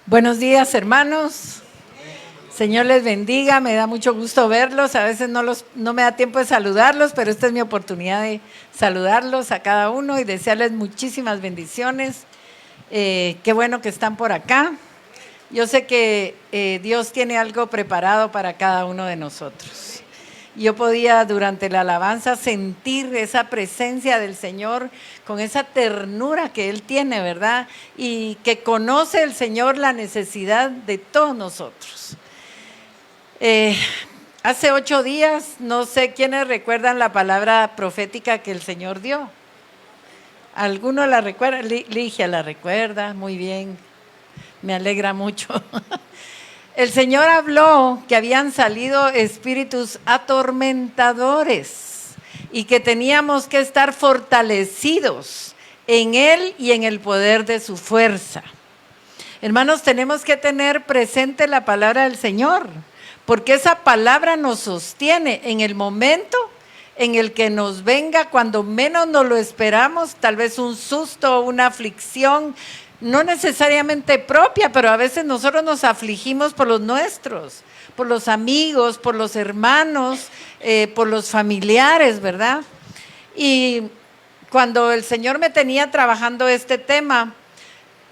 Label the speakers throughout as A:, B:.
A: Buenos días, hermanos. Señor les bendiga, me da mucho gusto verlos. A veces no me da tiempo de saludarlos, pero esta es mi oportunidad de saludarlos a cada uno y desearles muchísimas bendiciones. Qué bueno que están por acá. Yo sé que Dios tiene algo preparado para cada uno de nosotros. Yo podía durante la alabanza sentir esa presencia del Señor con esa ternura que Él tiene, ¿verdad? Y que conoce el Señor la necesidad de todos nosotros. Hace 8 días, no sé quiénes recuerdan la palabra profética que el Señor dio. ¿Alguno la recuerda? Ligia la recuerda, muy bien, me alegra mucho. El Señor habló que habían salido espíritus atormentadores y que teníamos que estar fortalecidos en Él y en el poder de su fuerza. Hermanos, tenemos que tener presente la palabra del Señor, porque esa palabra nos sostiene en el momento en el que nos venga, cuando menos nos lo esperamos, tal vez un susto, una aflicción, no necesariamente propia, pero a veces nosotros nos afligimos por los nuestros, por los amigos, por los hermanos, por los familiares, ¿verdad? Y cuando el Señor me tenía trabajando este tema,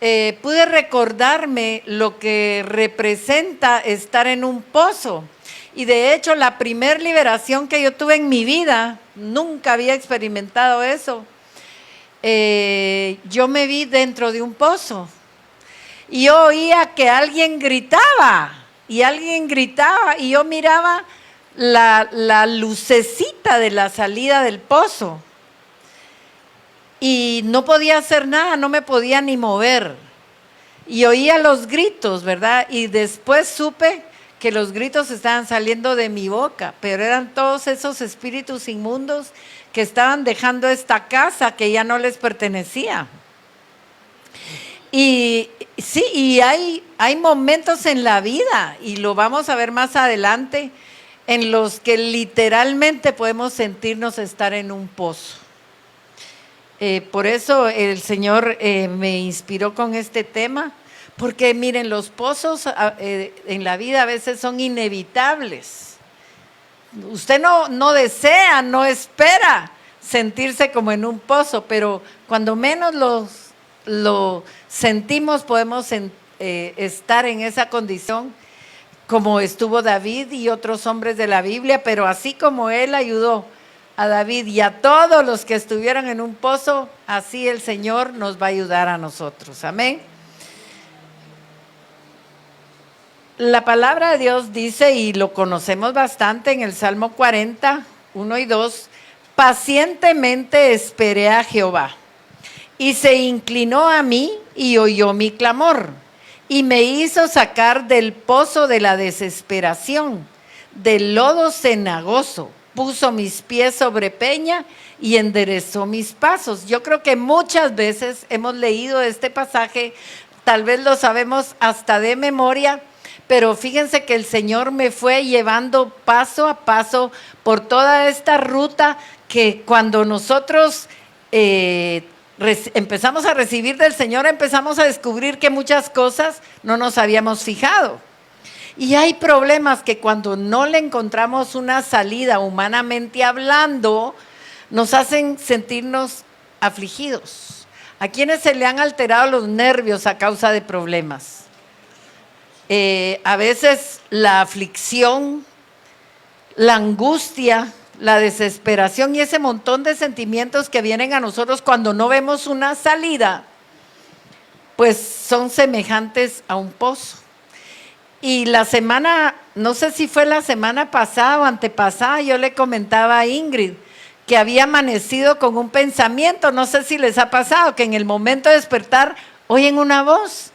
A: pude recordarme lo que representa estar en un pozo. Y de hecho, la primer liberación que yo tuve en mi vida, nunca había experimentado eso. Yo me vi dentro de un pozo y yo oía que alguien gritaba y yo miraba la lucecita de la salida del pozo y no podía hacer nada, no me podía ni mover y oía los gritos, ¿verdad? Y después supe que los gritos estaban saliendo de mi boca, pero eran todos esos espíritus inmundos que estaban dejando esta casa que ya no les pertenecía. Y sí, y hay momentos en la vida, y lo vamos a ver más adelante, en los que literalmente podemos sentirnos estar en un pozo. Por eso el Señor me inspiró con este tema, porque miren, los pozos en la vida a veces son inevitables. Usted no desea, no espera sentirse como en un pozo, pero cuando menos lo sentimos podemos estar en esa condición, como estuvo David y otros hombres de la Biblia, pero así como él ayudó a David y a todos los que estuvieron en un pozo, así el Señor nos va a ayudar a nosotros. Amén. La palabra de Dios dice, y lo conocemos bastante en el Salmo 40, 1 y 2, pacientemente esperé a Jehová, y se inclinó a mí y oyó mi clamor, y me hizo sacar del pozo de la desesperación, del lodo cenagoso, puso mis pies sobre peña y enderezó mis pasos. Yo creo que muchas veces hemos leído este pasaje, tal vez lo sabemos hasta de memoria, pero fíjense que el Señor me fue llevando paso a paso por toda esta ruta que cuando nosotros empezamos a recibir del Señor, empezamos a descubrir que muchas cosas no nos habíamos fijado. Y hay problemas que cuando no le encontramos una salida humanamente hablando, nos hacen sentirnos afligidos. ¿A quienes se le han alterado los nervios a causa de problemas? A veces la aflicción, la angustia, la desesperación y ese montón de sentimientos que vienen a nosotros cuando no vemos una salida, pues son semejantes a un pozo. Y la semana, no sé si fue la semana pasada o antepasada, yo le comentaba a Ingrid que había amanecido con un pensamiento, no sé si les ha pasado, que en el momento de despertar oyen una voz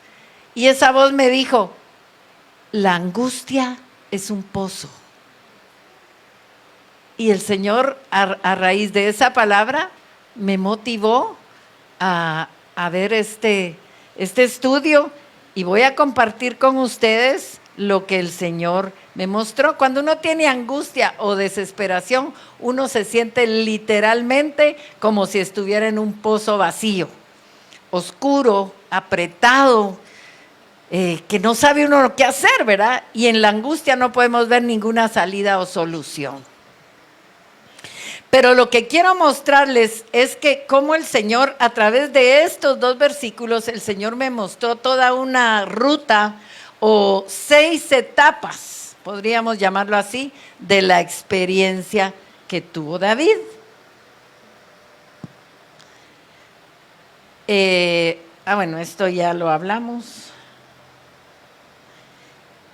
A: y esa voz me dijo: la angustia es un pozo. Y el Señor, a raíz de esa palabra, me motivó a ver este estudio y voy a compartir con ustedes lo que el Señor me mostró. Cuando uno tiene angustia o desesperación, uno se siente literalmente como si estuviera en un pozo vacío, oscuro, apretado. que no sabe uno qué hacer, ¿verdad? Y en la angustia no podemos ver ninguna salida o solución. Pero lo que quiero mostrarles es que cómo el Señor, a través de estos 2 versículos, el Señor me mostró toda una ruta o 6 etapas, podríamos llamarlo así, de la experiencia que tuvo David. Bueno, esto ya lo hablamos.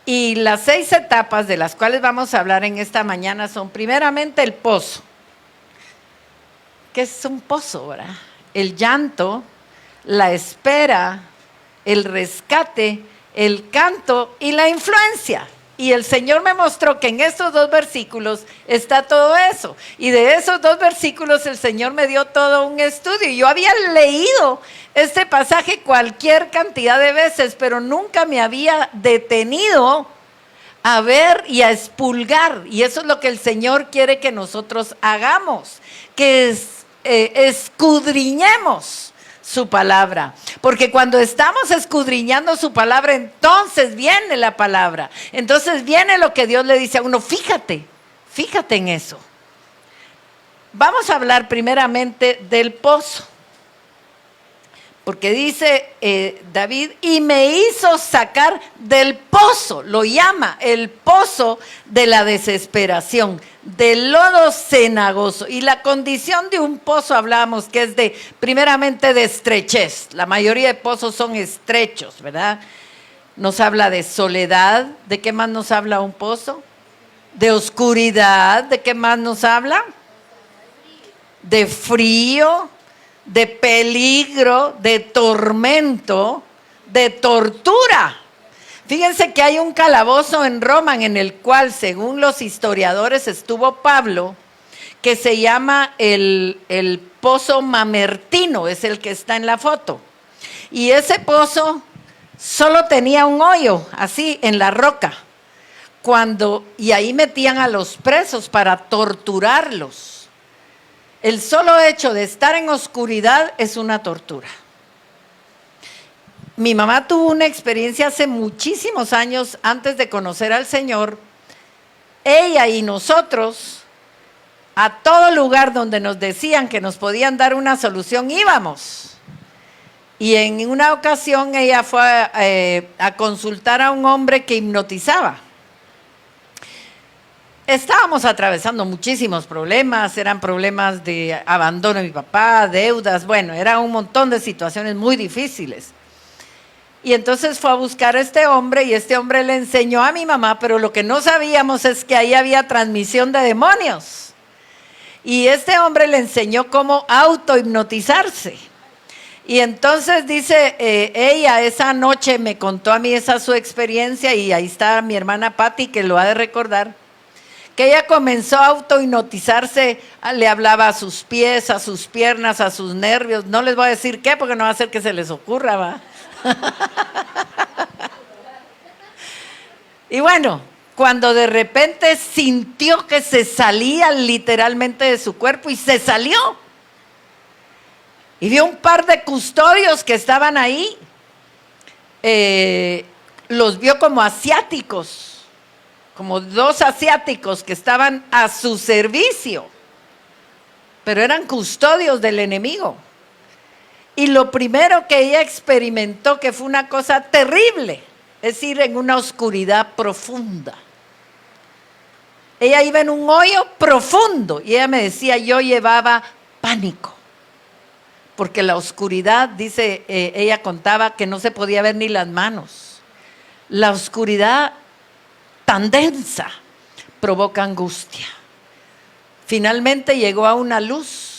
A: Y las 6 etapas de las cuales vamos a hablar en esta mañana son primeramente el pozo. ¿Qué es un pozo, verdad? El llanto, la espera, el rescate, el canto y la influencia. Y el Señor me mostró que en estos 2 versículos está todo eso. Y de esos 2 versículos el Señor me dio todo un estudio. Yo había leído este pasaje cualquier cantidad de veces, pero nunca me había detenido a ver y a expulgar. Y eso es lo que el Señor quiere que nosotros hagamos, que escudriñemos su palabra, porque cuando estamos escudriñando su palabra, entonces viene la palabra, entonces viene lo que Dios le dice a uno. Fíjate en eso. Vamos a hablar primeramente del pozo, porque dice David, y me hizo sacar del pozo, lo llama el pozo de la desesperación, del lodo cenagoso. Y la condición de un pozo hablábamos que es primeramente de estrechez. La mayoría de pozos son estrechos, ¿verdad? Nos habla de soledad. ¿De qué más nos habla un pozo? De oscuridad. ¿De qué más nos habla? De frío, de peligro, de tormento, de tortura. Fíjense que hay un calabozo en Roma en el cual, según los historiadores, estuvo Pablo, que se llama el pozo Mamertino, es el que está en la foto. Y ese pozo solo tenía un hoyo, así, en la roca. Y ahí metían a los presos para torturarlos. El solo hecho de estar en oscuridad es una tortura. Mi mamá tuvo una experiencia hace muchísimos años antes de conocer al Señor. Ella y nosotros, a todo lugar donde nos decían que nos podían dar una solución, íbamos. Y en una ocasión ella fue a consultar a un hombre que hipnotizaba. Estábamos atravesando muchísimos problemas, eran problemas de abandono de mi papá, deudas, bueno, era un montón de situaciones muy difíciles. Y entonces fue a buscar a este hombre y este hombre le enseñó a mi mamá, pero lo que no sabíamos es que ahí había transmisión de demonios. Y este hombre le enseñó cómo autohipnotizarse. Y entonces dice, ella esa noche me contó a mí esa su experiencia, y ahí está mi hermana Patti que lo ha de recordar, que ella comenzó a autohipnotizarse, le hablaba a sus pies, a sus piernas, a sus nervios. No les voy a decir qué, porque no va a hacer que se les ocurra, ¿va? Y bueno, cuando de repente sintió que se salía literalmente de su cuerpo, y se salió. Y vio un par de custodios que estaban ahí, los vio como asiáticos, como 2 asiáticos que estaban a su servicio, pero eran custodios del enemigo. Y lo primero que ella experimentó, que fue una cosa terrible, es ir en una oscuridad profunda. Ella iba en un hoyo profundo, y ella me decía, yo llevaba pánico, porque la oscuridad, dice, ella contaba que no se podía ver ni las manos. La oscuridad tan densa provoca angustia. Finalmente llegó a una luz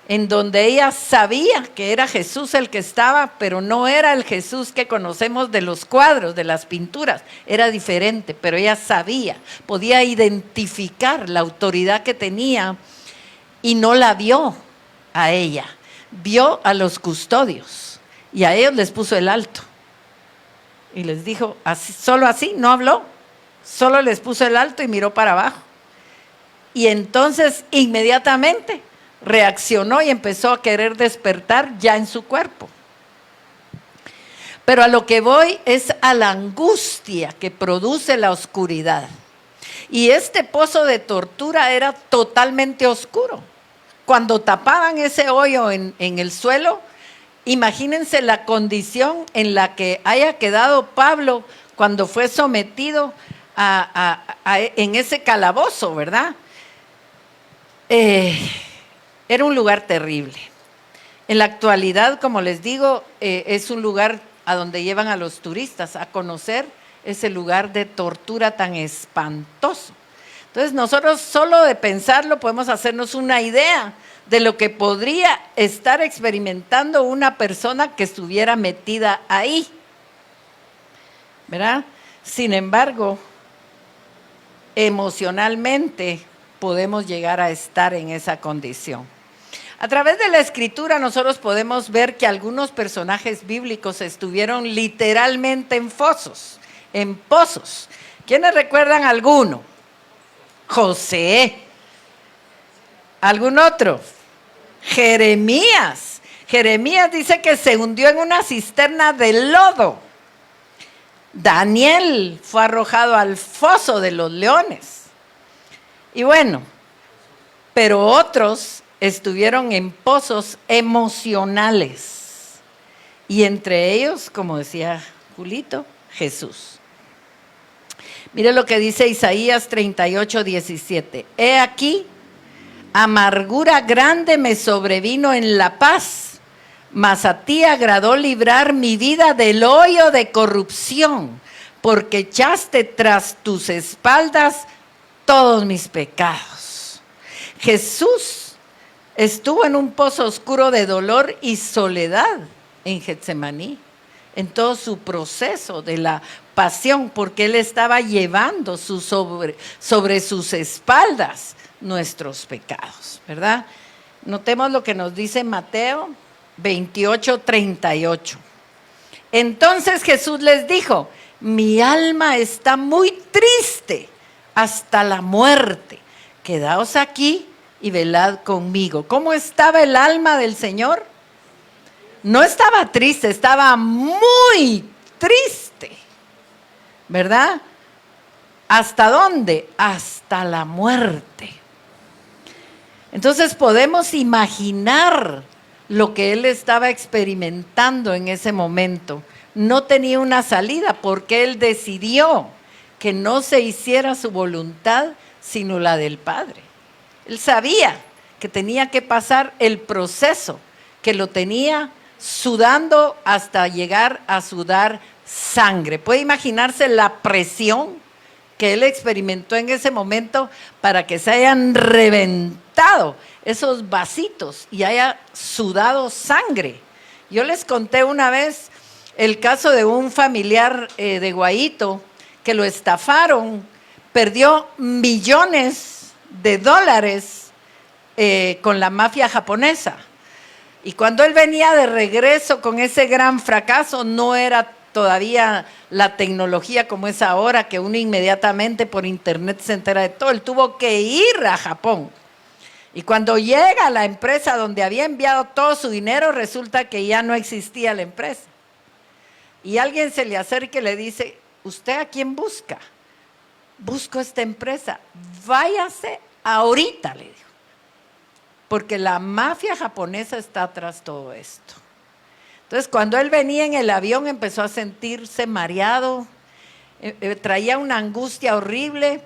A: en donde ella sabía que era Jesús el que estaba, pero no era el Jesús que conocemos de los cuadros, de las pinturas, era diferente, pero ella sabía, podía identificar la autoridad que tenía, y no la vio a ella, vio a los custodios, y a ellos les puso el alto, y les dijo, así, solo así, no habló, solo les puso el alto y miró para abajo. Y entonces inmediatamente reaccionó y empezó a querer despertar ya en su cuerpo. Pero a lo que voy es a la angustia que produce la oscuridad. Y este pozo de tortura era totalmente oscuro. Cuando tapaban ese hoyo en el suelo, imagínense la condición en la que haya quedado Pablo cuando fue sometido en ese calabozo, ¿verdad? Era un lugar terrible. En la actualidad, como les digo, es un lugar a donde llevan a los turistas a conocer ese lugar de tortura tan espantoso. Entonces nosotros solo de pensarlo podemos hacernos una idea de lo que podría estar experimentando una persona que estuviera metida ahí, ¿verdad? Sin embargo, emocionalmente podemos llegar a estar en esa condición. A través de la escritura nosotros podemos ver que algunos personajes bíblicos estuvieron literalmente en pozos. ¿Quiénes recuerdan alguno? José. ¿Algún otro? Jeremías. Jeremías dice que se hundió en una cisterna de lodo. Daniel fue arrojado al foso de los leones. Y bueno, pero otros estuvieron en pozos emocionales. Y entre ellos, como decía Julito, Jesús. Mire lo que dice Isaías 38:17. He aquí, amargura grande me sobrevino en la paz, mas a ti agradó librar mi vida del hoyo de corrupción, porque echaste tras tus espaldas todos mis pecados. Jesús estuvo en un pozo oscuro de dolor y soledad en Getsemaní, en todo su proceso de la pasión, porque Él estaba llevando sobre sus espaldas nuestros pecados, ¿verdad? Notemos lo que nos dice Mateo 28:38. Entonces Jesús les dijo: mi alma está muy triste hasta la muerte. Quedaos aquí y velad conmigo. ¿Cómo estaba el alma del Señor? No estaba triste, estaba muy triste, ¿verdad? ¿Hasta dónde? Hasta la muerte. Entonces podemos imaginar lo que él estaba experimentando en ese momento. No tenía una salida porque él decidió que no se hiciera su voluntad sino la del Padre. Él sabía que tenía que pasar el proceso, que lo tenía sudando hasta llegar a sudar sangre. ¿Puede imaginarse la presión que él experimentó en ese momento para que se hayan reventado esos vasitos y haya sudado sangre? Yo les conté una vez el caso de un familiar de Guayito que lo estafaron, perdió millones de dólares con la mafia japonesa. Y cuando él venía de regreso con ese gran fracaso, no era todavía la tecnología como es ahora, que uno inmediatamente por internet se entera de todo. Él tuvo que ir a Japón. Y cuando llega a la empresa donde había enviado todo su dinero, resulta que ya no existía la empresa. Y alguien se le acerca y le dice: ¿usted a quién busca? Busco esta empresa. Váyase ahorita, le dijo. Porque la mafia japonesa está tras todo esto. Entonces, cuando él venía en el avión, empezó a sentirse mareado, traía una angustia horrible,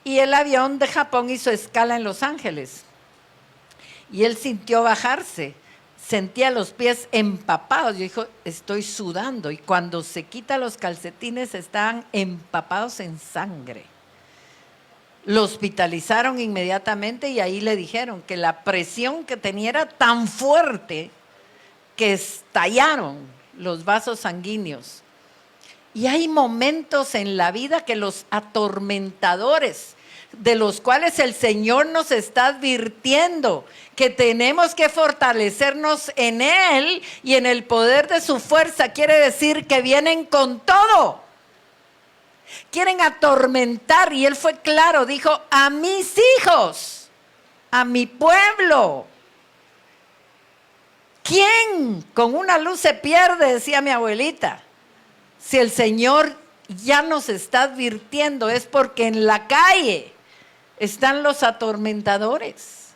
A: y el avión de Japón hizo escala en Los Ángeles. Y él sintió bajarse, sentía los pies empapados, y dijo: estoy sudando. Y cuando se quita los calcetines, estaban empapados en sangre. Lo hospitalizaron inmediatamente y ahí le dijeron que la presión que tenía era tan fuerte que estallaron los vasos sanguíneos. Y hay momentos en la vida que los atormentadores, de los cuales el Señor nos está advirtiendo que tenemos que fortalecernos en Él y en el poder de su fuerza, quiere decir que vienen con todo. Quieren atormentar, y él fue claro, dijo: a mis hijos, a mi pueblo. ¿Quién con una luz se pierde?, decía mi abuelita. Si el Señor ya nos está advirtiendo, es porque en la calle están los atormentadores.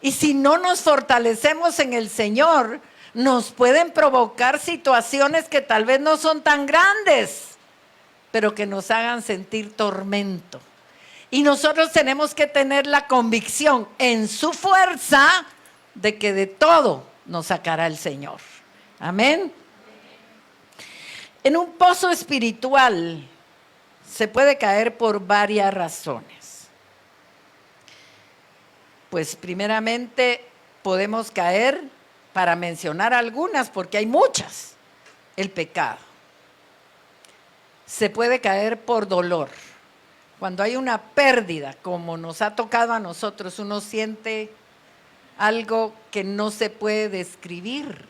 A: Y si no nos fortalecemos en el Señor, nos pueden provocar situaciones que tal vez no son tan grandes, pero que nos hagan sentir tormento. Y nosotros tenemos que tener la convicción en su fuerza de que de todo nos sacará el Señor. Amén. En un pozo espiritual se puede caer por varias razones. Pues primeramente podemos caer, para mencionar algunas, porque hay muchas, el pecado. Se puede caer por dolor. Cuando hay una pérdida, como nos ha tocado a nosotros, uno siente algo que no se puede describir.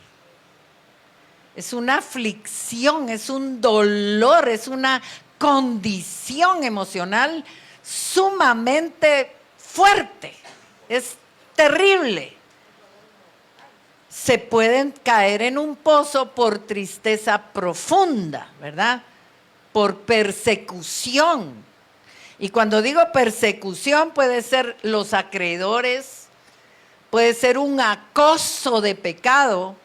A: Es una aflicción, es un dolor, es una condición emocional sumamente fuerte. Es terrible. Se pueden caer en un pozo por tristeza profunda, ¿verdad? Por persecución. Y cuando digo persecución, puede ser los acreedores, puede ser un acoso de pecado,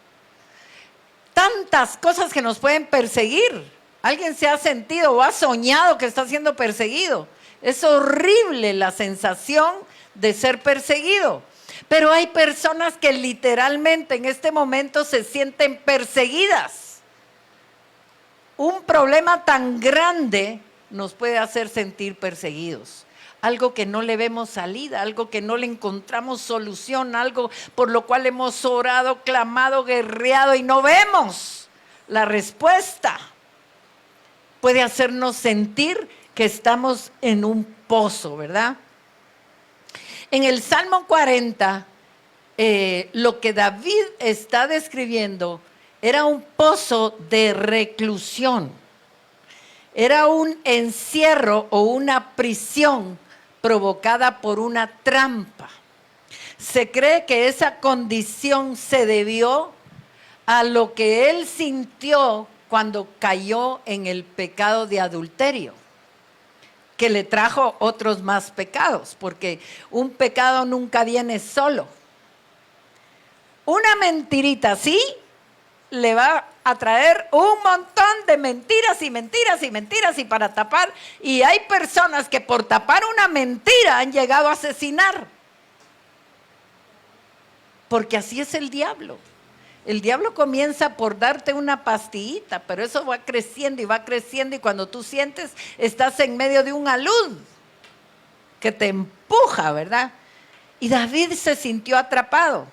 A: tantas cosas que nos pueden perseguir. ¿Alguien se ha sentido o ha soñado que está siendo perseguido? Es horrible la sensación de ser perseguido. Pero hay personas que literalmente en este momento se sienten perseguidas. Un problema tan grande nos puede hacer sentir perseguidos. Algo que no le vemos salida, algo que no le encontramos solución, algo por lo cual hemos orado, clamado, guerreado y no vemos la respuesta. Puede hacernos sentir que estamos en un pozo, ¿verdad? En el Salmo 40, lo que David está describiendo era un pozo de reclusión. Era un encierro o una prisión provocada por una trampa. Se cree que esa condición se debió a lo que él sintió cuando cayó en el pecado de adulterio, que le trajo otros más pecados, porque un pecado nunca viene solo. Una mentirita así le va a traer un montón de mentiras y mentiras y mentiras y para tapar. Y hay personas que por tapar una mentira han llegado a asesinar. Porque así es el diablo. El diablo comienza por darte una pastillita, pero eso va creciendo y va creciendo y cuando tú sientes, estás en medio de un alud que te empuja, ¿verdad? Y David se sintió atrapado.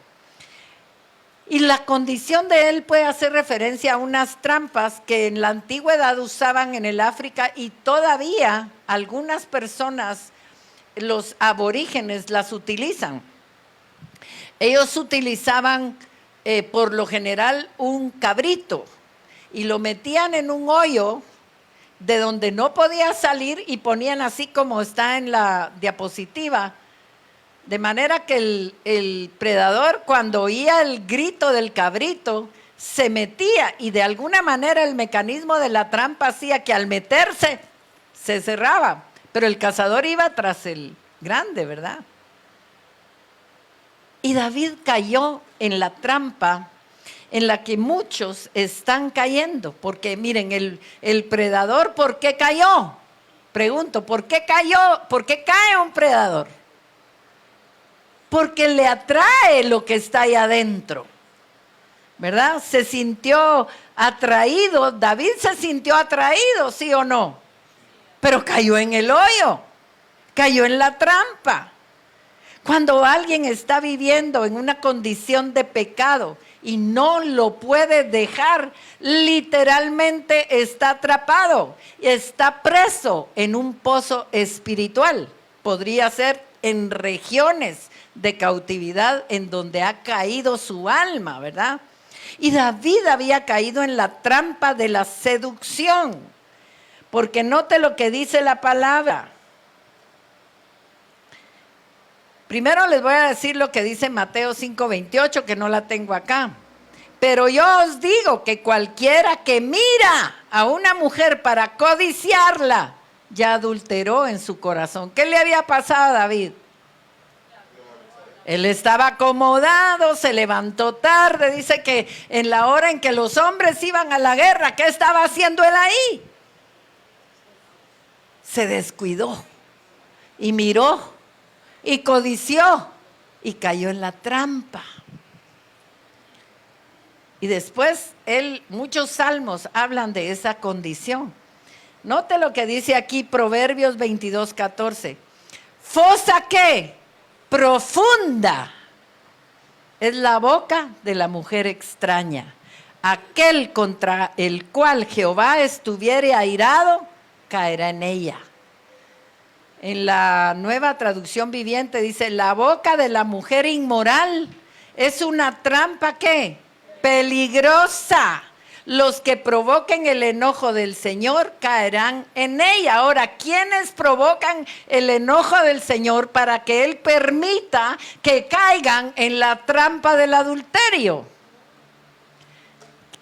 A: Y la condición de él puede hacer referencia a unas trampas que en la antigüedad usaban en el África y todavía algunas personas, los aborígenes, las utilizan. Ellos utilizaban por lo general un cabrito y lo metían en un hoyo de donde no podía salir y ponían así como está en la diapositiva, de manera que el predador cuando oía el grito del cabrito se metía y de alguna manera el mecanismo de la trampa hacía que al meterse se cerraba, pero el cazador iba tras el grande, ¿verdad? Y David cayó en la trampa en la que muchos están cayendo, porque miren, el predador, ¿por qué cayó? Pregunto, ¿por qué cayó? ¿Por qué cae un predador? Porque le atrae lo que está ahí adentro, ¿verdad? Se sintió atraído, David se sintió atraído, ¿sí o no? Pero cayó en el hoyo, cayó en la trampa. Cuando alguien está viviendo en una condición de pecado y no lo puede dejar, literalmente está atrapado, está preso en un pozo espiritual. Podría ser en regiones de cautividad en donde ha caído su alma, ¿verdad? Y David había caído en la trampa de la seducción, porque note lo que dice la palabra. Primero les voy a decir lo que dice Mateo 5:28, que no la tengo acá. Pero yo os digo que cualquiera que mira a una mujer para codiciarla, ya adulteró en su corazón. ¿Qué le había pasado a David? Él estaba acomodado, se levantó tarde, dice que en la hora en que los hombres iban a la guerra, ¿qué estaba haciendo él ahí? Se descuidó y miró y codició y cayó en la trampa. Y después muchos salmos hablan de esa condición. Note lo que dice aquí Proverbios 22:14. Fosa ¿qué? Profunda es la boca de la mujer extraña. Aquel contra el cual Jehová estuviere airado, caerá en ella. En la Nueva Traducción Viviente dice, la boca de la mujer inmoral es una trampa ¿qué? Peligrosa. Los que provoquen el enojo del Señor caerán en ella. Ahora, ¿quiénes provocan el enojo del Señor para que Él permita que caigan en la trampa del adulterio?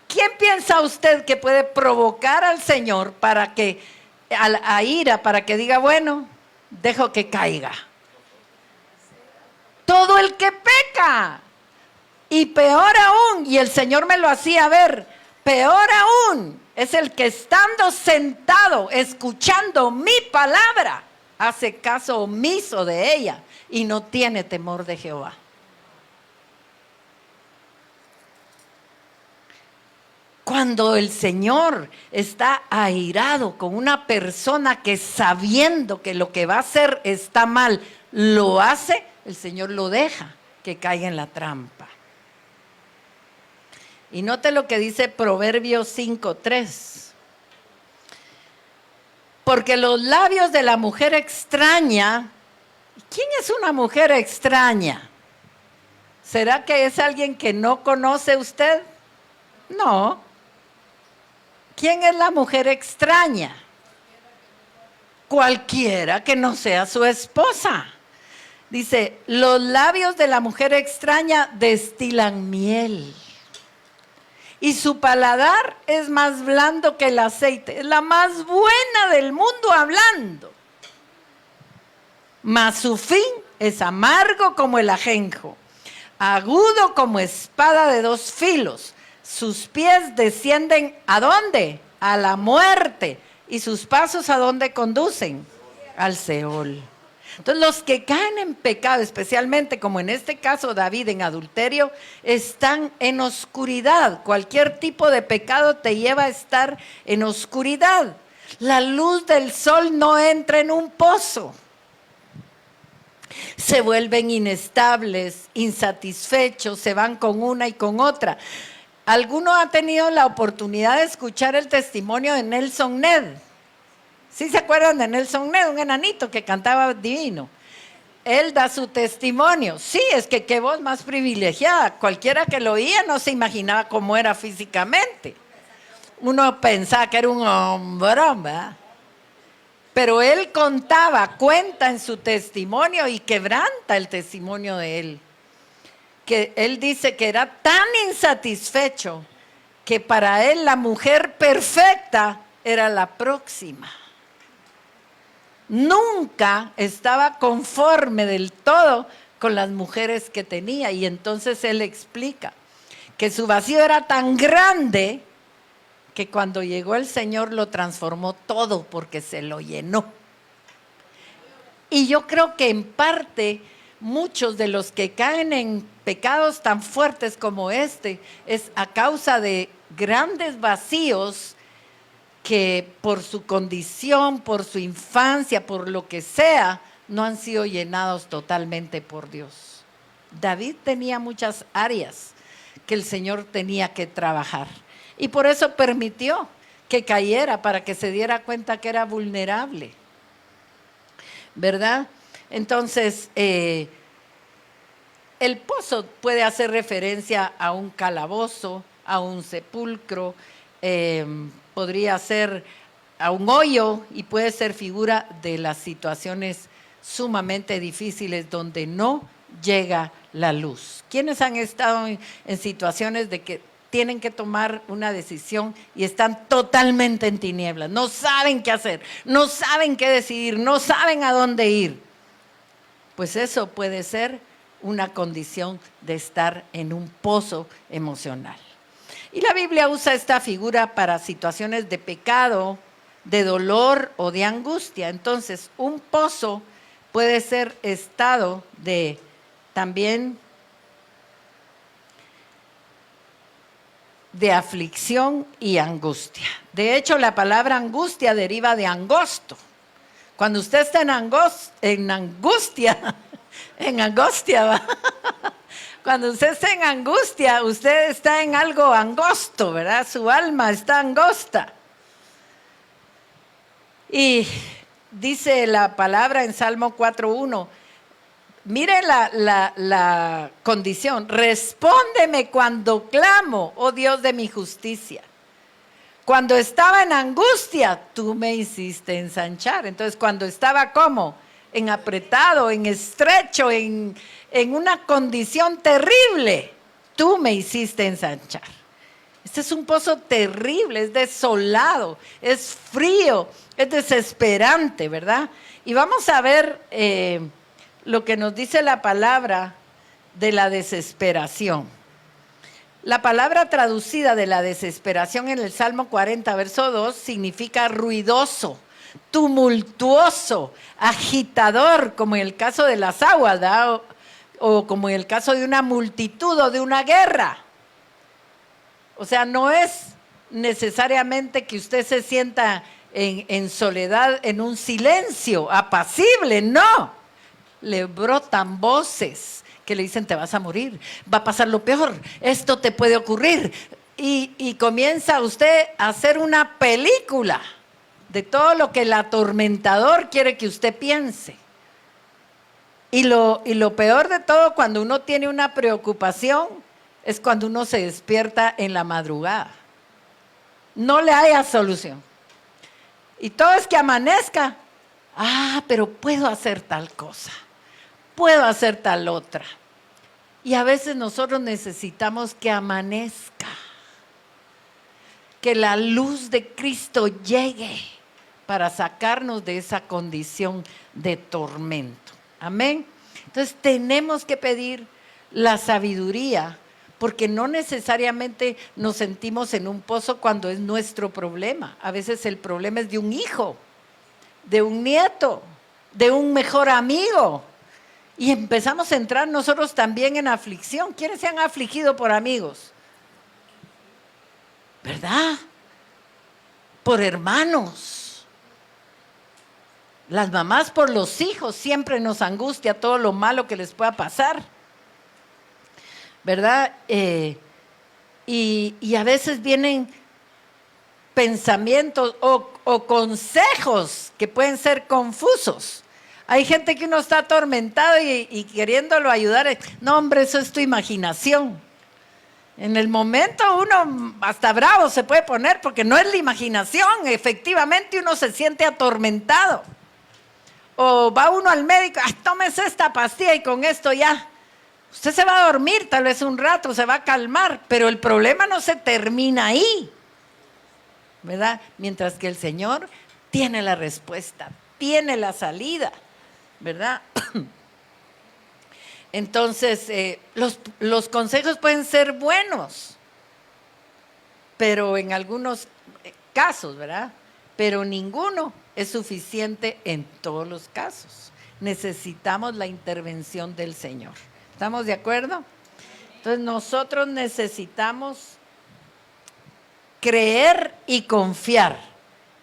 A: ¿Quién piensa usted que puede provocar al Señor para que, a ira, para que diga, bueno, dejo que caiga? Todo el que peca. Y peor aún, y el Señor me lo hacía ver, peor aún es el que estando sentado, escuchando mi palabra, hace caso omiso de ella y no tiene temor de Jehová. Cuando el Señor está airado con una persona que sabiendo que lo que va a hacer está mal, lo hace, el Señor lo deja que caiga en la trampa. Y note lo que dice Proverbios 5:3. Porque los labios de la mujer extraña, ¿quién es una mujer extraña? ¿Será que es alguien que no conoce usted? No. ¿Quién es la mujer extraña? Cualquiera que no sea su esposa. Dice, los labios de la mujer extraña destilan miel. Y su paladar es más blando que el aceite. Es la más buena del mundo hablando. Mas su fin es amargo como el ajenjo, agudo como espada de dos filos. Sus pies descienden ¿a dónde? A la muerte. ¿Y sus pasos a dónde conducen? Al Seol. Entonces los que caen en pecado, especialmente como en este caso David en adulterio, están en oscuridad. Cualquier tipo de pecado te lleva a estar en oscuridad. La luz del sol no entra en un pozo. Se vuelven inestables, insatisfechos, se van con una y con otra. ¿Alguno ha tenido la oportunidad de escuchar el testimonio de Nelson Ned? ¿Sí se acuerdan de Nelson Ned? Un enanito que cantaba divino. Él da su testimonio. Sí, es que qué voz más privilegiada. Cualquiera que lo oía no se imaginaba cómo era físicamente. Uno pensaba que era un hombrón, ¿verdad? Pero él cuenta en su testimonio y quebranta el testimonio de él. Que él dice que era tan insatisfecho que para él la mujer perfecta era la próxima. Nunca estaba conforme del todo con las mujeres que tenía, y entonces él explica que su vacío era tan grande que cuando llegó el Señor lo transformó todo porque se lo llenó. Y yo creo que en parte muchos de los que caen en pecados tan fuertes como este es a causa de grandes vacíos que por su condición, por su infancia, por lo que sea, no han sido llenados totalmente por Dios. David tenía muchas áreas que el Señor tenía que trabajar y por eso permitió que cayera para que se diera cuenta que era vulnerable, ¿verdad? Entonces, el pozo puede hacer referencia a un calabozo, a un sepulcro, podría ser a un hoyo y puede ser figura de las situaciones sumamente difíciles donde no llega la luz. ¿Quiénes han estado en situaciones de que tienen que tomar una decisión y están totalmente en tinieblas, no saben qué hacer, no saben qué decidir, no saben a dónde ir. Pues eso puede ser una condición de estar en un pozo emocional. Y la Biblia usa esta figura para situaciones de pecado, de dolor o de angustia. Entonces, un pozo puede ser estado de también de aflicción y angustia. De hecho, la palabra angustia deriva de angosto. Cuando usted está en angustia, ¿va? Cuando usted está en angustia, usted está en algo angosto, ¿verdad? Su alma está angosta. Y dice la palabra en Salmo 4:1, mire la condición, respóndeme cuando clamo, oh Dios de mi justicia. Cuando estaba en angustia, tú me hiciste ensanchar. Entonces, cuando estaba ¿cómo? En apretado, en estrecho, en una condición terrible, tú me hiciste ensanchar. Este es un pozo terrible, es desolado, es frío, es desesperante, ¿verdad? Y vamos a ver lo que nos dice la palabra de la desesperación. La palabra traducida de la desesperación en el Salmo 40, verso 2, significa ruidoso, tumultuoso, agitador, como en el caso de las aguas, ¿verdad? O como en el caso de una multitud o de una guerra. O sea, no es necesariamente que usted se sienta en soledad, en un silencio apacible, no. Le brotan voces que le dicen te vas a morir, va a pasar lo peor, esto te puede ocurrir. Y comienza usted a hacer una película de todo lo que el atormentador quiere que usted piense. Y lo peor de todo, cuando uno tiene una preocupación, es cuando uno se despierta en la madrugada. No le haya solución. Y todo es que amanezca. Pero puedo hacer tal cosa. Puedo hacer tal otra. Y a veces nosotros necesitamos que amanezca. Que la luz de Cristo llegue para sacarnos de esa condición de tormento. Amén. Entonces tenemos que pedir la sabiduría, porque no necesariamente nos sentimos en un pozo cuando es nuestro problema. A veces el problema es de un hijo, de un nieto, de un mejor amigo. Y empezamos a entrar nosotros también en aflicción. ¿Quiénes se han afligido por amigos? ¿Verdad? Por hermanos. Las mamás por los hijos, siempre nos angustia todo lo malo que les pueda pasar. ¿Verdad? Y a veces vienen pensamientos o consejos que pueden ser confusos. Hay gente que uno está atormentado y queriéndolo ayudar. No, hombre, eso es tu imaginación. En el momento uno hasta bravo se puede poner porque no es la imaginación. Efectivamente uno se siente atormentado. O va uno al médico, tómese esta pastilla y con esto ya. Usted se va a dormir tal vez un rato, se va a calmar, pero el problema no se termina ahí, ¿verdad? Mientras que el Señor tiene la respuesta, tiene la salida, ¿verdad? Entonces, los consejos pueden ser buenos, pero en algunos casos, ¿verdad? Pero ninguno es suficiente en todos los casos. Necesitamos la intervención del Señor. ¿Estamos de acuerdo? Entonces nosotros necesitamos creer y confiar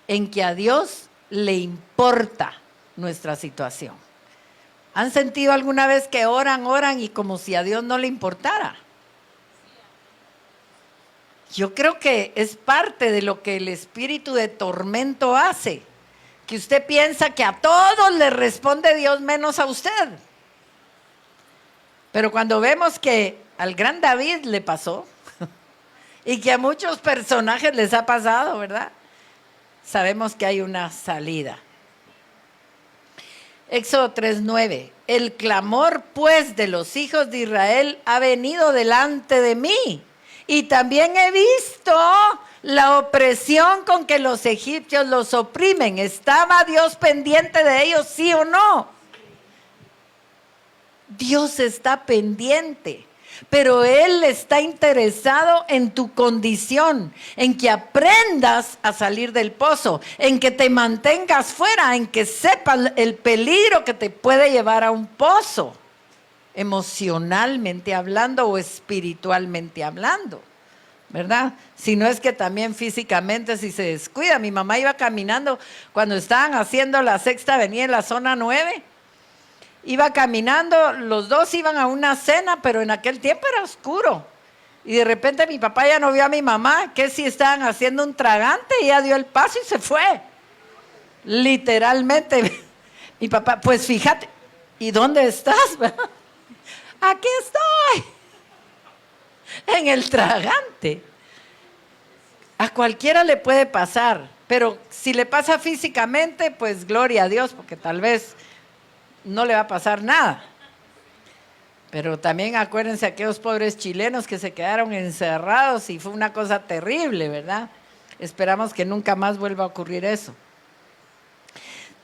A: en que a Dios le importa nuestra situación. ¿Han sentido alguna vez que oran y como si a Dios no le importara? Yo creo que es parte de lo que el espíritu de tormento hace, que usted piensa que a todos le responde Dios menos a usted. Pero cuando vemos que al gran David le pasó y que a muchos personajes les ha pasado, ¿verdad? Sabemos que hay una salida. Éxodo 3:9. El clamor pues de los hijos de Israel ha venido delante de mí Y también he visto la opresión con que los egipcios los oprimen. ¿Estaba Dios pendiente de ellos, sí o no? Dios está pendiente, pero Él está interesado en tu condición, en que aprendas a salir del pozo, en que te mantengas fuera, en que sepas el peligro que te puede llevar a un pozo, emocionalmente hablando o espiritualmente hablando, ¿verdad? Si no es que también físicamente si se descuida. Mi mamá iba caminando cuando estaban haciendo la Sexta Avenida en la zona 9. Iba caminando, los dos iban a una cena, pero en aquel tiempo era oscuro. Y de repente mi papá ya no vio a mi mamá, que si estaban haciendo un tragante, y ella dio el paso y se fue. Literalmente. Mi papá, pues fíjate, ¿y dónde estás? Aquí estoy. En el tragante. A cualquiera le puede pasar, pero si le pasa físicamente, pues gloria a Dios, porque tal vez no le va a pasar nada. Pero también acuérdense aquellos pobres chilenos que se quedaron encerrados y fue una cosa terrible, ¿verdad? Esperamos que nunca más vuelva a ocurrir eso.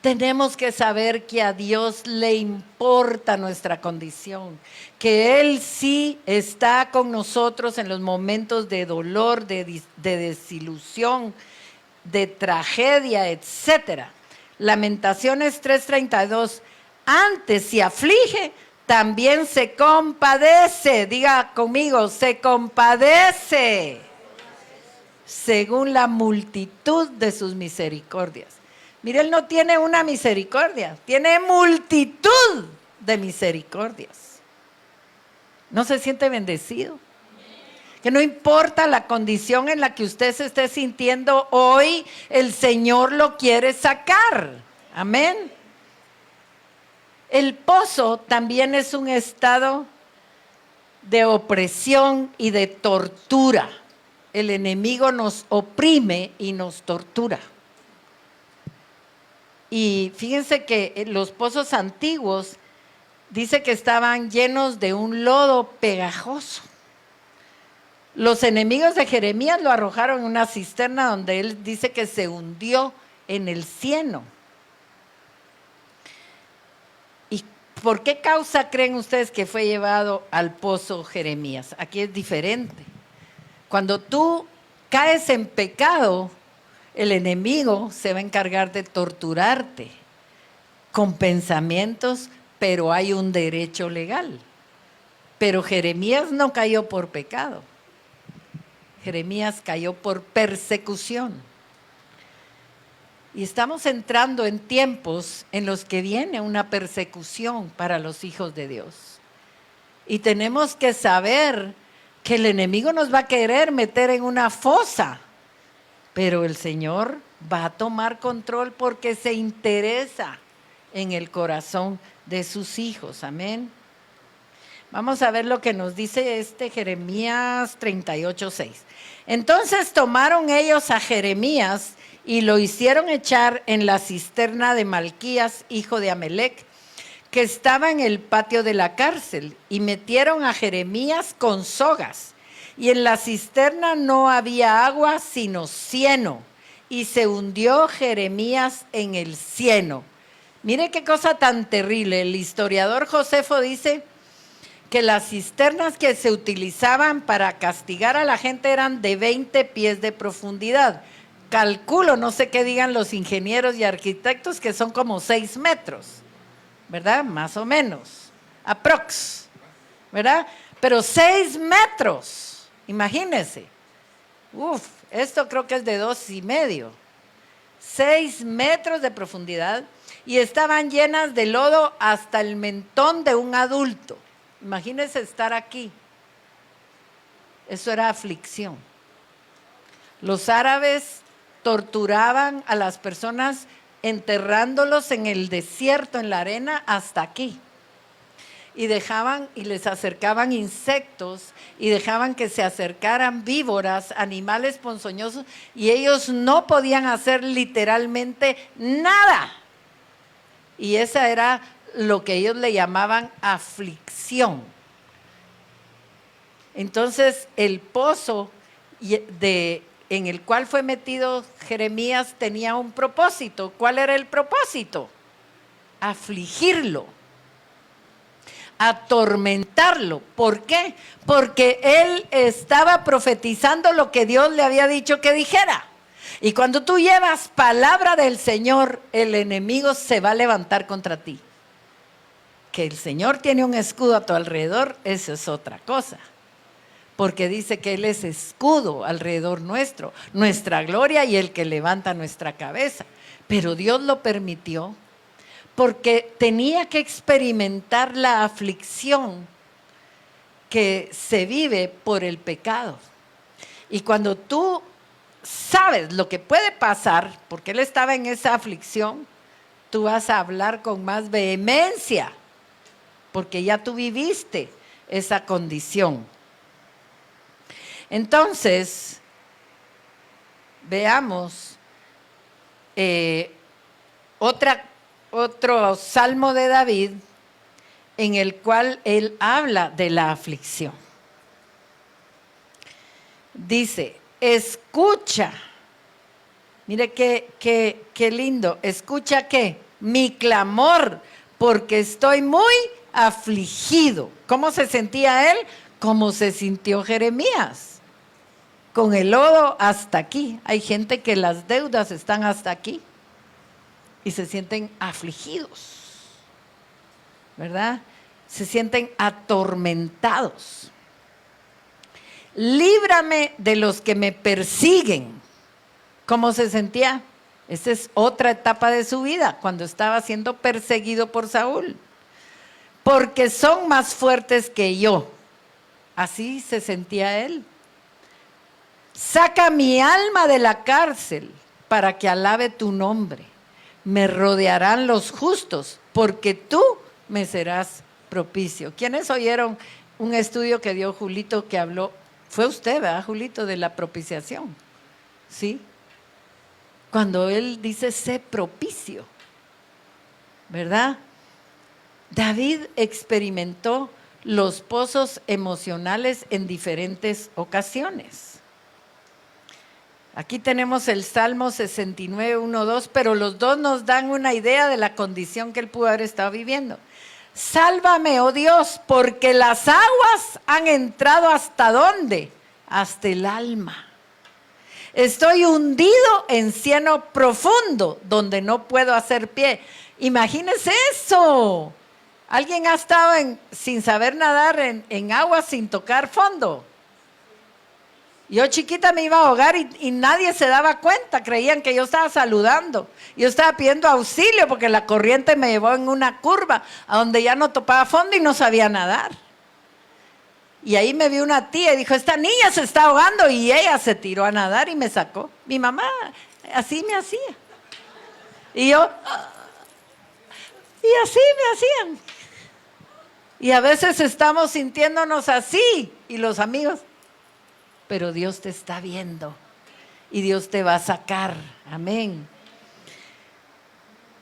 A: Tenemos que saber que a Dios le importa nuestra condición, que Él sí está con nosotros en los momentos de dolor, de desilusión, de tragedia, etc. Lamentaciones 3:32. Antes si aflige, también se compadece. Diga conmigo, se compadece según la multitud de sus misericordias. Mire, Él no tiene una misericordia, tiene multitud de misericordias. ¿No se siente bendecido? Que no importa la condición en la que usted se esté sintiendo hoy, el Señor lo quiere sacar. Amén. El pozo también es un estado de opresión y de tortura. El enemigo nos oprime y nos tortura. Y fíjense que los pozos antiguos dice que estaban llenos de un lodo pegajoso. Los enemigos de Jeremías lo arrojaron en una cisterna donde él dice que se hundió en el cieno. ¿Y por qué causa creen ustedes que fue llevado al pozo Jeremías? Aquí es diferente. Cuando tú caes en pecado, el enemigo se va a encargar de torturarte con pensamientos, pero hay un derecho legal. Pero Jeremías no cayó por pecado. Jeremías cayó por persecución. Y estamos entrando en tiempos en los que viene una persecución para los hijos de Dios. Y tenemos que saber que el enemigo nos va a querer meter en una fosa, pero el Señor va a tomar control porque se interesa en el corazón de sus hijos. Amén. Vamos a ver lo que nos dice Jeremías 38:6. Entonces tomaron ellos a Jeremías y lo hicieron echar en la cisterna de Malquías, hijo de Amelec, que estaba en el patio de la cárcel, y metieron a Jeremías con sogas. Y en la cisterna no había agua sino cieno, y se hundió Jeremías en el cieno. Mire qué cosa tan terrible. El historiador Josefo dice que las cisternas que se utilizaban para castigar a la gente eran de 20 pies de profundidad. Calculo, no sé qué digan los ingenieros y arquitectos, que son como 6 metros, ¿verdad? Más o menos, aprox, ¿verdad? Pero 6 metros. Imagínense, esto creo que es de 2,5, 6 metros de profundidad, y estaban llenas de lodo hasta el mentón de un adulto. Imagínense estar aquí. Eso era aflicción. Los árabes torturaban a las personas enterrándolos en el desierto, en la arena, hasta aquí. Y dejaban y les acercaban insectos y dejaban que se acercaran víboras, animales ponzoñosos, y ellos no podían hacer literalmente nada. Y esa era lo que ellos le llamaban aflicción. Entonces el pozo en el cual fue metido Jeremías tenía un propósito. ¿Cuál era el propósito? Afligirlo, atormentarlo. ¿Por qué? Porque él estaba profetizando lo que Dios le había dicho que dijera. Y cuando tú llevas palabra del Señor, el enemigo se va a levantar contra ti. Que el Señor tiene un escudo a tu alrededor, eso es otra cosa. Porque dice que Él es escudo alrededor nuestro, nuestra gloria y el que levanta nuestra cabeza. Pero Dios lo permitió porque tenía que experimentar la aflicción que se vive por el pecado. Y cuando tú sabes lo que puede pasar, porque Él estaba en esa aflicción, tú vas a hablar con más vehemencia, porque ya tú viviste esa condición. Entonces, veamos otro salmo de David en el cual él habla de la aflicción. Dice, escucha, mire qué lindo, escucha qué, mi clamor, porque estoy muy afligido. ¿Cómo se sentía él? Como se sintió Jeremías. Con el lodo hasta aquí. Hay gente que las deudas están hasta aquí y se sienten afligidos, ¿verdad? Se sienten atormentados. Líbrame de los que me persiguen. ¿Cómo se sentía? Esta es otra etapa de su vida, cuando estaba siendo perseguido por Saúl. Porque son más fuertes que yo. Así se sentía él. Saca mi alma de la cárcel para que alabe tu nombre. Me rodearán los justos, porque tú me serás propicio. ¿Quiénes oyeron un estudio que dio Julito que habló? Fue usted, ¿verdad, Julito? De la propiciación. ¿Sí? Cuando él dice, sé propicio, ¿verdad? David experimentó los pozos emocionales en diferentes ocasiones. Aquí tenemos el Salmo 69, 1, 2, pero los dos nos dan una idea de la condición que él pudo haber estado viviendo. Sálvame, oh Dios, porque las aguas han entrado ¿hasta dónde? Hasta el alma. Estoy hundido en cieno profundo, donde no puedo hacer pie. Imagínense eso. ¿Alguien ha estado sin saber nadar en agua sin tocar fondo? Yo chiquita me iba a ahogar y nadie se daba cuenta, creían que yo estaba saludando. Yo estaba pidiendo auxilio porque la corriente me llevó en una curva a donde ya no topaba fondo y no sabía nadar. Y ahí me vio una tía y dijo, esta niña se está ahogando, y ella se tiró a nadar y me sacó. Mi mamá así me hacía. Y yo, y así me hacían. Y a veces estamos sintiéndonos así, y los amigos, pero Dios te está viendo y Dios te va a sacar. Amén.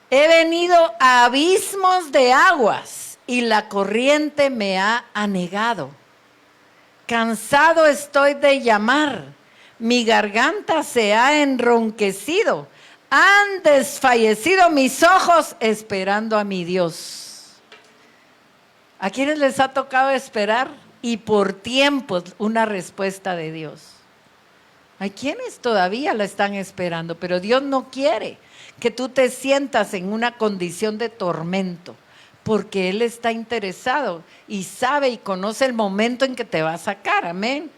A: He venido a abismos de aguas y la corriente me ha anegado. Cansado estoy de llamar, mi garganta se ha enronquecido. Han desfallecido mis ojos esperando a mi Dios. ¿A quiénes les ha tocado esperar? Y por tiempos una respuesta de Dios. Hay quienes todavía la están esperando, pero Dios no quiere que tú te sientas en una condición de tormento, porque Él está interesado y sabe y conoce el momento en que te va a sacar. Amén.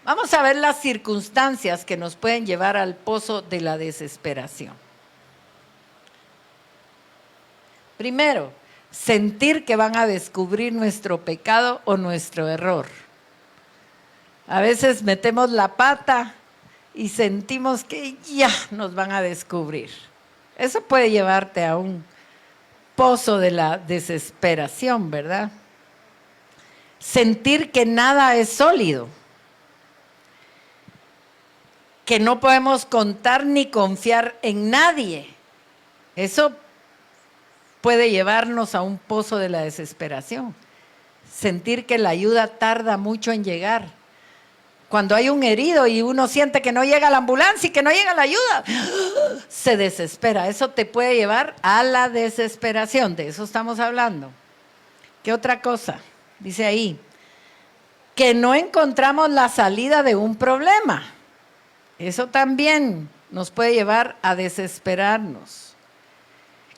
A: Vamos a ver las circunstancias que nos pueden llevar al pozo de la desesperación. Primero, sentir que van a descubrir nuestro pecado o nuestro error. A veces metemos la pata y sentimos que ya nos van a descubrir. Eso puede llevarte a un pozo de la desesperación, ¿verdad? Sentir que nada es sólido, que no podemos contar ni confiar en nadie. Eso puede llevarnos a un pozo de la desesperación. sentir que la ayuda tarda mucho en llegar. Cuando hay un herido y uno siente que no llega la ambulancia y que no llega la ayuda, se desespera. Eso te puede llevar a la desesperación, de eso estamos hablando. ¿Qué otra cosa? Dice ahí, que no encontramos la salida de un problema. Eso también nos puede llevar a desesperarnos.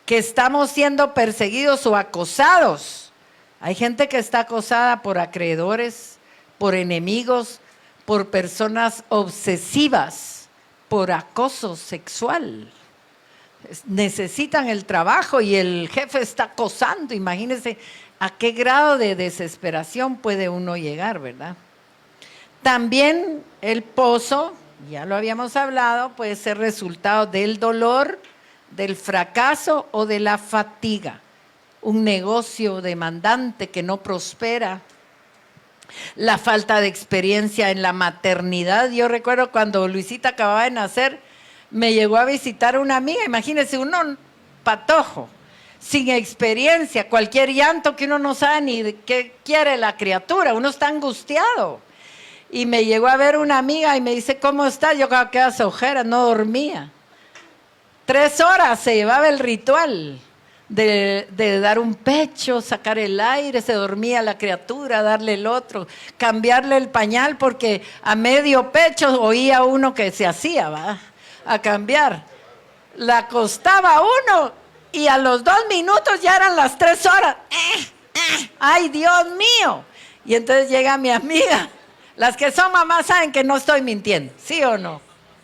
A: Que estamos siendo perseguidos o acosados. Hay gente que está acosada por acreedores, por enemigos, por personas obsesivas, por acoso sexual. Necesitan el trabajo y el jefe está acosando. Imagínense a qué grado de desesperación puede uno llegar, ¿verdad? También el pozo, ya lo habíamos hablado, puede ser resultado del dolor, del fracaso o de la fatiga. Un negocio demandante que no prospera. La falta de experiencia en la maternidad. Yo recuerdo cuando Luisita acababa de nacer, me llegó a visitar una amiga, imagínense, uno patojo, sin experiencia, cualquier llanto que uno no sabe ni de qué quiere la criatura, uno está angustiado. Y me llegó a ver una amiga y me dice, ¿cómo estás? Yo creo que hace ojeras, no dormía. 3 horas se llevaba el ritual. De dar un pecho, sacar el aire, se dormía la criatura, darle el otro, cambiarle el pañal, porque a medio pecho oía uno que se hacía, ¿va? A cambiar. La acostaba uno y a los 2 minutos ya eran las 3 horas. ¡Ay, Dios mío! Y entonces llega mi amiga. Las que son mamás saben que no estoy mintiendo, ¿sí o no?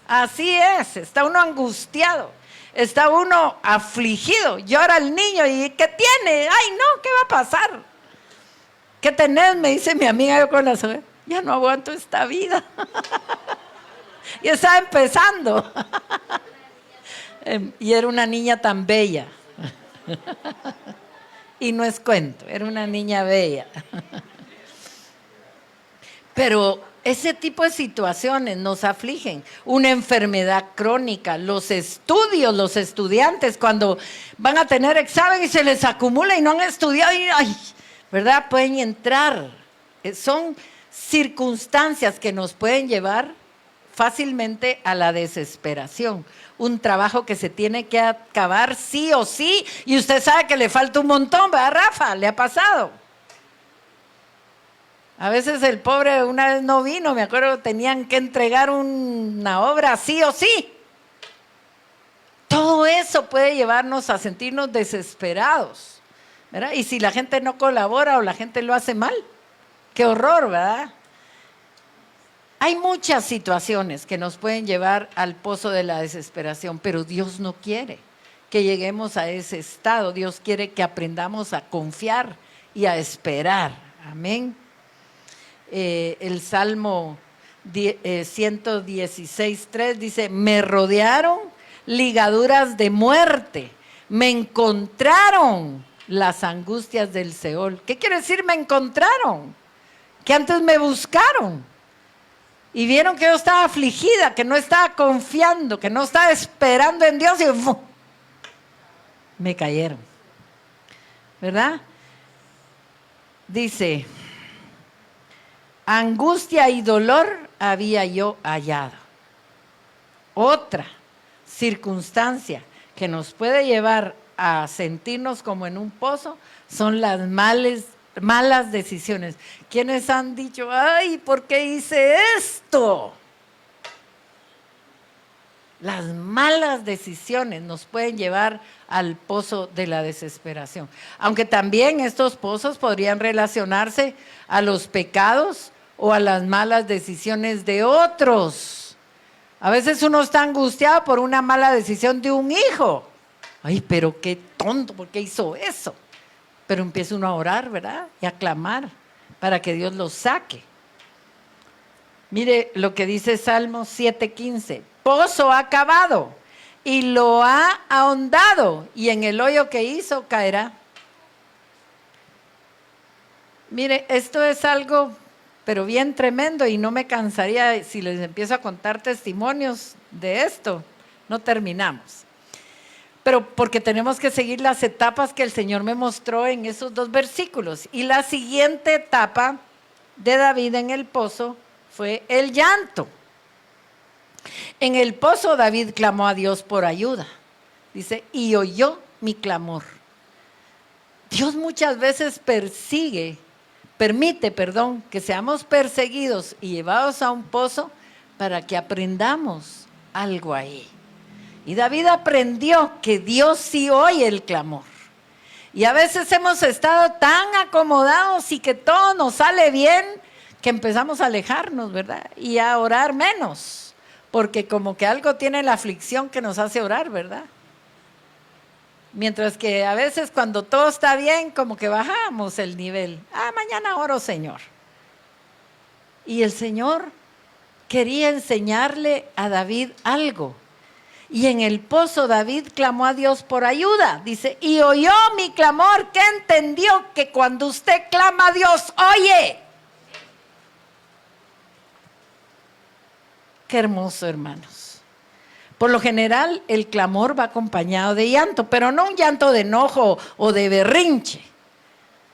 A: Así es, está uno angustiado. Está uno afligido, llora el niño y ¿qué tiene? Ay no, ¿qué va a pasar? ¿Qué tenés? Me dice mi amiga, yo con la soga, ya no aguanto esta vida. Y estaba empezando. Y era una niña tan bella. Y no es cuento, era una niña bella. Pero ese tipo de situaciones nos afligen. Una enfermedad crónica, los estudios, los estudiantes cuando van a tener examen y se les acumula y no han estudiado, y, ay, ¿verdad? Pueden entrar. Son circunstancias que nos pueden llevar fácilmente a la desesperación. Un trabajo que se tiene que acabar sí o sí, y usted sabe que le falta un montón, ¿verdad, Rafa? ¿Le ha pasado? A veces el pobre una vez no vino, me acuerdo que tenían que entregar una obra sí o sí. Todo eso puede llevarnos a sentirnos desesperados, ¿verdad? Y si la gente no colabora o la gente lo hace mal, qué horror, ¿verdad? Hay muchas situaciones que nos pueden llevar al pozo de la desesperación, pero Dios no quiere que lleguemos a ese estado. Dios quiere que aprendamos a confiar y a esperar. Amén. El Salmo 116:3 dice, me rodearon ligaduras de muerte, me encontraron las angustias del Seol. ¿Qué quiere decir me encontraron? Que antes me buscaron y vieron que yo estaba afligida, que no estaba confiando, que no estaba esperando en Dios y ¡fum! Me cayeron, ¿verdad? Dice, angustia y dolor había yo hallado. Otra circunstancia que nos puede llevar a sentirnos como en un pozo son las malas decisiones. ¿Quiénes han dicho, ay, ¿por qué hice esto? Las malas decisiones nos pueden llevar al pozo de la desesperación. Aunque también estos pozos podrían relacionarse a los pecados o a las malas decisiones de otros. A veces uno está angustiado por una mala decisión de un hijo. Ay, pero qué tonto, ¿por qué hizo eso? Pero empieza uno a orar, ¿verdad? Y a clamar para que Dios lo saque. Mire lo que dice Salmo 7:15. Pozo ha cavado y lo ha ahondado, y en el hoyo que hizo caerá. Mire, esto es algo, pero bien tremendo, y no me cansaría si les empiezo a contar testimonios de esto. No terminamos. pero porque tenemos que seguir las etapas que el Señor me mostró en esos 2 versículos. Y la siguiente etapa de David en el pozo fue el llanto. En el pozo David clamó a Dios por ayuda. Dice, y oyó mi clamor. Dios muchas veces permite, que seamos perseguidos y llevados a un pozo para que aprendamos algo ahí. Y David aprendió que Dios sí oye el clamor. Y a veces hemos estado tan acomodados y que todo nos sale bien que empezamos a alejarnos, ¿verdad? Y a orar menos, porque como que algo tiene la aflicción que nos hace orar, ¿verdad? Mientras que a veces cuando todo está bien, como que bajamos el nivel. Mañana oro, Señor. Y el Señor quería enseñarle a David algo. Y en el pozo David clamó a Dios por ayuda. Dice, y oyó mi clamor, que entendió que cuando usted clama a Dios, oye. Qué hermoso, hermanos. Por lo general, el clamor va acompañado de llanto, pero no un llanto de enojo o de berrinche.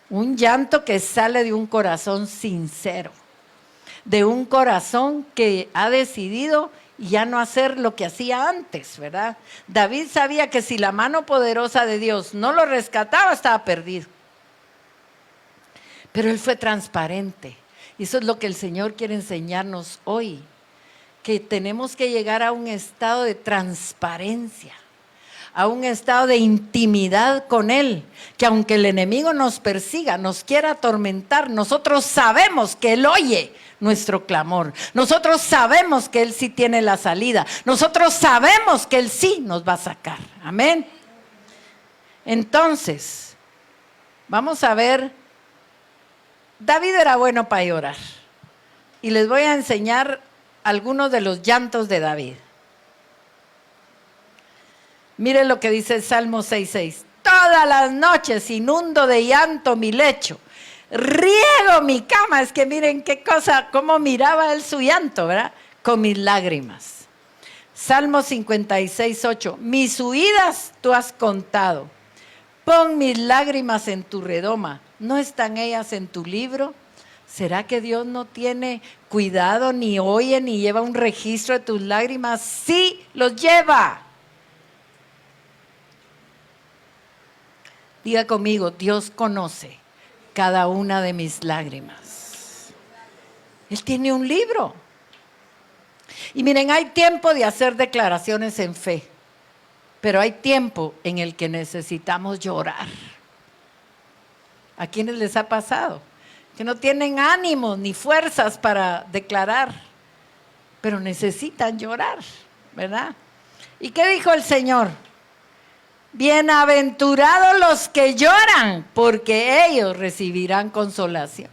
A: Un llanto que sale de un corazón sincero, de un corazón que ha decidido ya no hacer lo que hacía antes, ¿verdad? David sabía que si la mano poderosa de Dios no lo rescataba, estaba perdido. Pero él fue transparente. Y eso es lo que el Señor quiere enseñarnos hoy. Que tenemos que llegar a un estado de transparencia, a un estado de intimidad con Él, que aunque el enemigo nos persiga, nos quiera atormentar, nosotros sabemos que Él oye nuestro clamor, nosotros sabemos que Él sí tiene la salida, nosotros sabemos que Él sí nos va a sacar, amén. Entonces, vamos a ver, David era bueno para llorar, y les voy a enseñar algunos de los llantos de David. Mire lo que dice el Salmo 6:6. Todas las noches inundo de llanto mi lecho, riego mi cama. Es que miren qué cosa, cómo miraba él su llanto, ¿verdad? Con mis lágrimas. Salmo 56:8. Mis huidas tú has contado. Pon mis lágrimas en tu redoma. ¿No están ellas en tu libro? ¿Será que Dios no tiene cuidado, ni oye, ni lleva un registro de tus lágrimas? Sí, los lleva. Diga conmigo, Dios conoce cada una de mis lágrimas. Él tiene un libro. Y miren, hay tiempo de hacer declaraciones en fe, pero hay tiempo en el que necesitamos llorar. ¿A quiénes les ha pasado? Que no tienen ánimo ni fuerzas para declarar, pero necesitan llorar, ¿verdad? ¿Y qué dijo el Señor? Bienaventurados los que lloran, porque ellos recibirán consolación.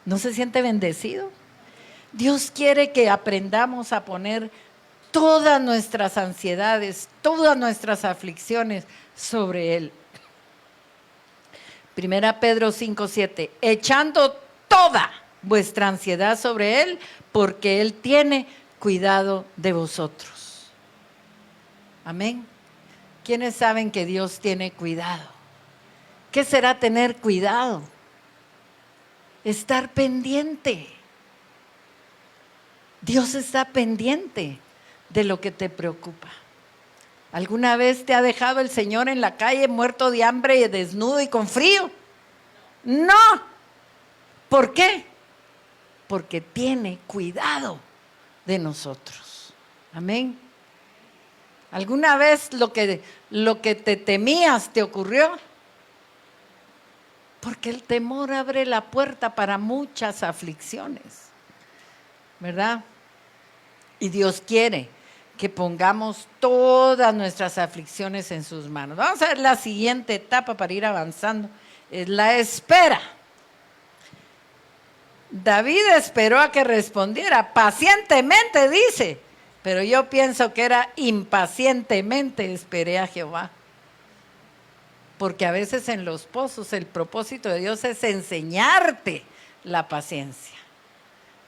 A: ¿No se siente bendecido? Dios quiere que aprendamos a poner todas nuestras ansiedades, todas nuestras aflicciones sobre Él. Primera Pedro 5:7, echando toda vuestra ansiedad sobre Él, porque Él tiene cuidado de vosotros. Amén. ¿Quiénes saben que Dios tiene cuidado? ¿Qué será tener cuidado? Estar pendiente. Dios está pendiente de lo que te preocupa. ¿Alguna vez te ha dejado el Señor en la calle muerto de hambre y desnudo y con frío? No. ¿Por qué? Porque tiene cuidado de nosotros. Amén. ¿Alguna vez lo que te temías te ocurrió? Porque el temor abre la puerta para muchas aflicciones, ¿verdad? Y Dios quiere que pongamos todas nuestras aflicciones en sus manos. Vamos a ver la siguiente etapa para ir avanzando. Es la espera. David esperó a que respondiera. Pacientemente dice, pero yo pienso que era impacientemente esperé a Jehová. Porque a veces en los pozos el propósito de Dios es enseñarte la paciencia.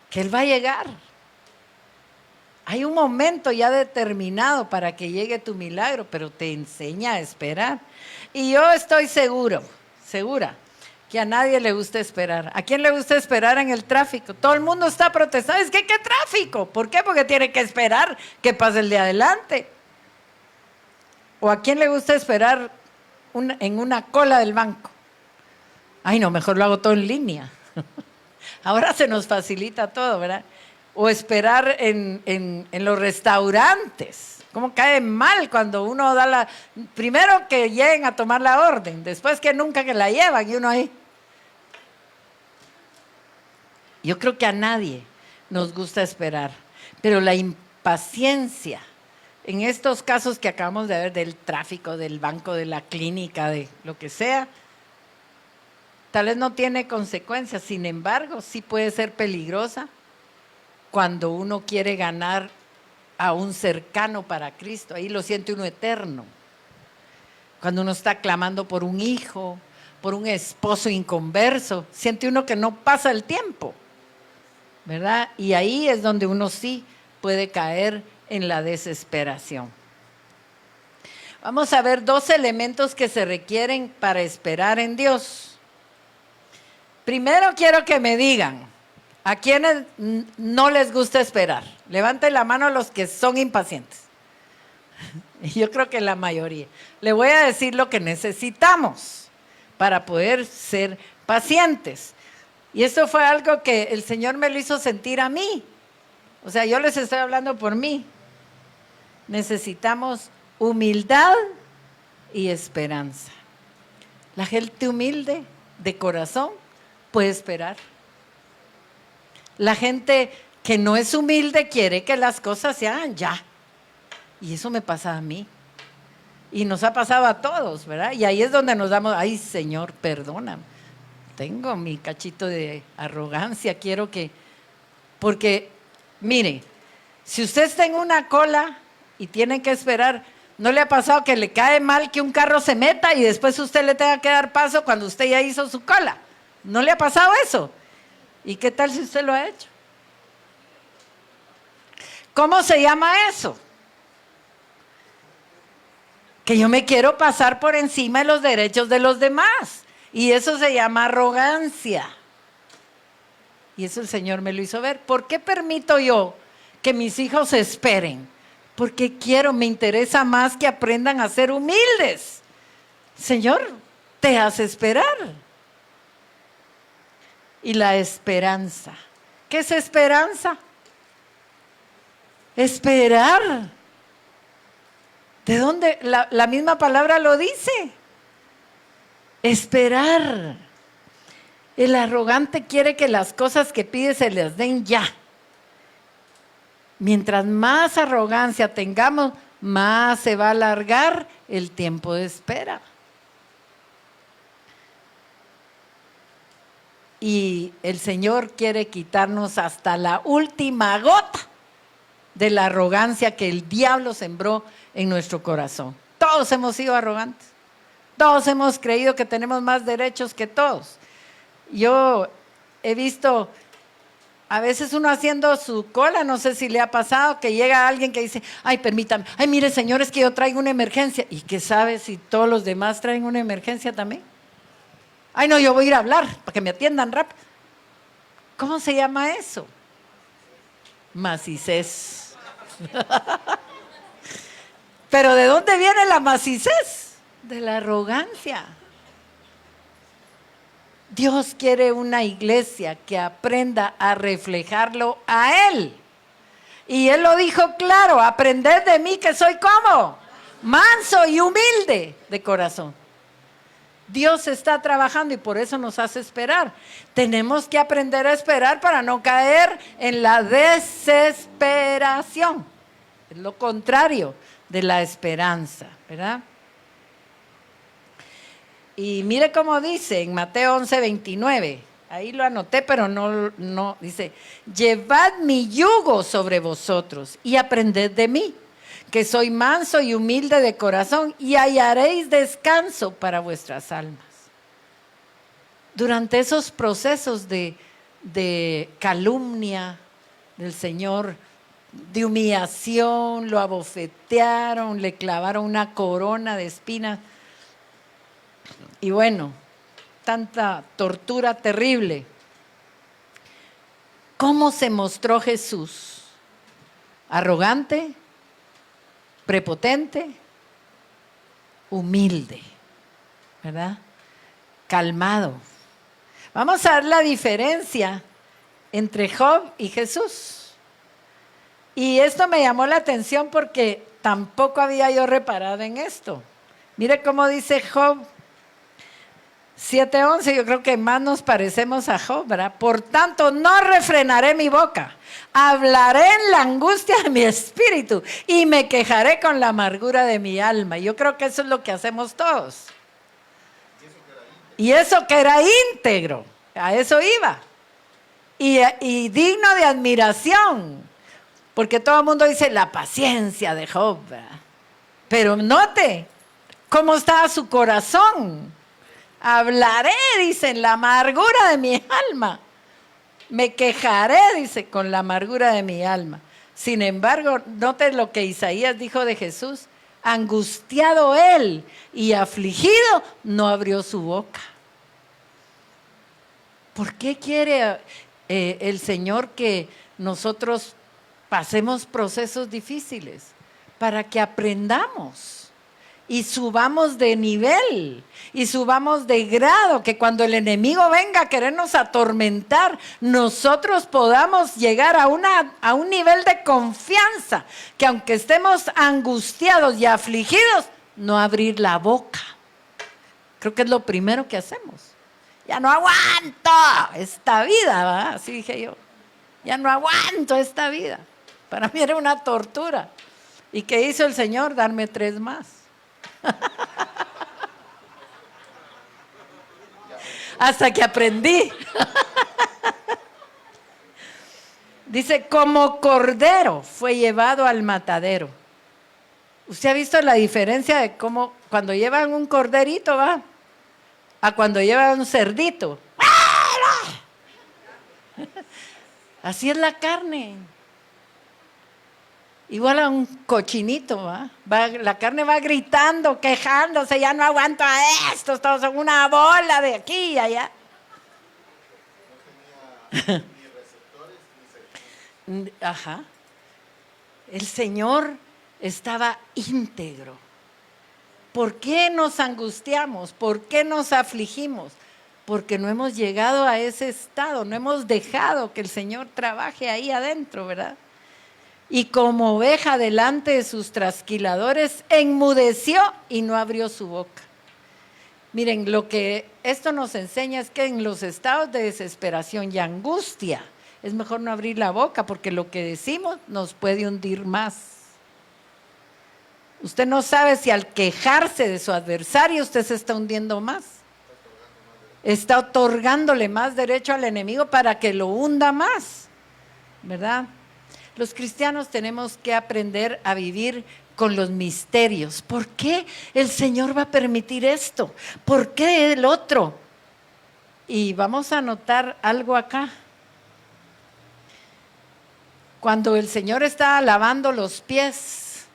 A: Que Él va a llegar. Hay un momento ya determinado para que llegue tu milagro, pero te enseña a esperar. Y yo estoy segura, que a nadie le gusta esperar. ¿A quién le gusta esperar en el tráfico? Todo el mundo está protestando. Es que, ¿qué tráfico? ¿Por qué? Porque tiene que esperar que pase el de adelante. ¿O a quién le gusta esperar en una cola del banco? Ay, no, mejor lo hago todo en línea. Ahora se nos facilita todo, ¿verdad? O esperar en los restaurantes. ¿Cómo cae mal cuando uno da primero que lleguen a tomar la orden, después que nunca que la llevan y uno ahí? Yo creo que a nadie nos gusta esperar, pero la impaciencia en estos casos que acabamos de ver del tráfico, del banco, de la clínica, de lo que sea, tal vez no tiene consecuencias, sin embargo, sí puede ser peligrosa cuando uno quiere ganar a un cercano para Cristo. Ahí lo siente uno eterno. Cuando uno está clamando por un hijo, por un esposo inconverso, siente uno que no pasa el tiempo, ¿verdad? Y ahí es donde uno sí puede caer en la desesperación. Vamos a ver 2 elementos que se requieren para esperar en Dios. Primero quiero que me digan, ¿a quiénes no les gusta esperar? Levanten la mano los que son impacientes. Yo creo que la mayoría. Le voy a decir lo que necesitamos para poder ser pacientes. Y esto fue algo que el Señor me lo hizo sentir a mí. O sea, yo les estoy hablando por mí. Necesitamos humildad y esperanza. La gente humilde de corazón puede esperar. La gente que no es humilde quiere que las cosas se hagan ya. Y eso me pasa a mí. Y nos ha pasado a todos, ¿verdad? Y ahí es donde nos damos, ay Señor, perdóname. Tengo mi cachito de arrogancia, quiero que... Porque, mire, si usted está en una cola y tiene que esperar, ¿no le ha pasado que le cae mal que un carro se meta y después usted le tenga que dar paso cuando usted ya hizo su cola? ¿No le ha pasado eso? ¿Y qué tal si usted lo ha hecho? ¿Cómo se llama eso? Que yo me quiero pasar por encima de los derechos de los demás. Y eso se llama arrogancia. Y eso el Señor me lo hizo ver. ¿Por qué permito yo que mis hijos esperen? Porque me interesa más que aprendan a ser humildes. Señor, te hace esperar. Y la esperanza. ¿Qué es esperanza? Esperar. ¿De dónde? La misma palabra lo dice. Esperar. El arrogante quiere que las cosas que pide se les den ya. Mientras más arrogancia tengamos, más se va a alargar el tiempo de espera. Y el Señor quiere quitarnos hasta la última gota de la arrogancia que el diablo sembró en nuestro corazón. Todos hemos sido arrogantes. Todos hemos creído que tenemos más derechos que todos. Yo he visto a veces uno haciendo su cola, no sé si le ha pasado, que llega alguien que dice, ay, permítame, ay, mire señor, es que yo traigo una emergencia. ¿Y qué sabe si todos los demás traen una emergencia también? Ay, no, yo voy a ir a hablar para que me atiendan rápido. ¿Cómo se llama eso? Macicés. ¿Pero de dónde viene la macicés? De la arrogancia. Dios quiere una iglesia que aprenda a reflejarlo a Él. Y Él lo dijo claro, aprended de mí que soy como manso y humilde de corazón. Dios está trabajando y por eso nos hace esperar. Tenemos que aprender a esperar para no caer en la desesperación. Es lo contrario de la esperanza, ¿verdad? Y mire cómo dice en Mateo 11:29, ahí lo anoté, pero no, dice, llevad mi yugo sobre vosotros y aprended de mí, que soy manso y humilde de corazón, y hallaréis descanso para vuestras almas. Durante esos procesos de calumnia del Señor, de humillación, lo abofetearon, le clavaron una corona de espinas. Y bueno, tanta tortura terrible. ¿Cómo se mostró Jesús? Arrogante, prepotente, humilde, ¿verdad? Calmado. Vamos a ver la diferencia entre Job y Jesús. Y esto me llamó la atención porque tampoco había yo reparado en esto. Mire cómo dice Job 7:11, yo creo que más nos parecemos a Job, ¿verdad? Por tanto, no refrenaré mi boca, hablaré en la angustia de mi espíritu y me quejaré con la amargura de mi alma. Yo creo que eso es lo que hacemos todos. Y eso que era íntegro, a eso iba. Y digno de admiración. Porque todo el mundo dice la paciencia de Job, ¿verdad? Pero note cómo estaba su corazón. Hablaré, dice, en la amargura de mi alma. Me quejaré, dice, con la amargura de mi alma. Sin embargo, note lo que Isaías dijo de Jesús. Angustiado él y afligido, no abrió su boca. ¿Por qué quiere el Señor que nosotros pasemos procesos difíciles? Para que aprendamos y subamos de nivel y subamos de grado, que cuando el enemigo venga a querernos atormentar, nosotros podamos llegar a un nivel de confianza, que aunque estemos angustiados y afligidos, no abrir la boca. Creo que es lo primero que hacemos. Ya no aguanto esta vida, ¿verdad? Así dije yo. Ya no aguanto esta vida. Para mí era una tortura. ¿Y qué hizo el Señor? Darme 3 más. Hasta que aprendí. Dice, como cordero fue llevado al matadero. ¿Usted ha visto la diferencia de cómo cuando llevan un corderito, va? A cuando llevan un cerdito. Así es la carne. Igual a un cochinito, ¿va? La carne va gritando, quejándose, ya no aguanto a esto, estamos en una bola de aquí y allá. No tenía ni receptores ni sentidos. Ajá. El Señor estaba íntegro. ¿Por qué nos angustiamos? ¿Por qué nos afligimos? Porque no hemos llegado a ese estado, no hemos dejado que el Señor trabaje ahí adentro, ¿verdad? Y como oveja delante de sus trasquiladores, enmudeció y no abrió su boca. Miren, lo que esto nos enseña es que en los estados de desesperación y angustia es mejor no abrir la boca, porque lo que decimos nos puede hundir más. Usted no sabe si al quejarse de su adversario usted se está hundiendo más. Está otorgándole más derecho al enemigo para que lo hunda más, ¿verdad? Los cristianos tenemos que aprender a vivir con los misterios. ¿Por qué el Señor va a permitir esto? ¿Por qué el otro? Y vamos a notar algo acá. Cuando el Señor está lavando los pies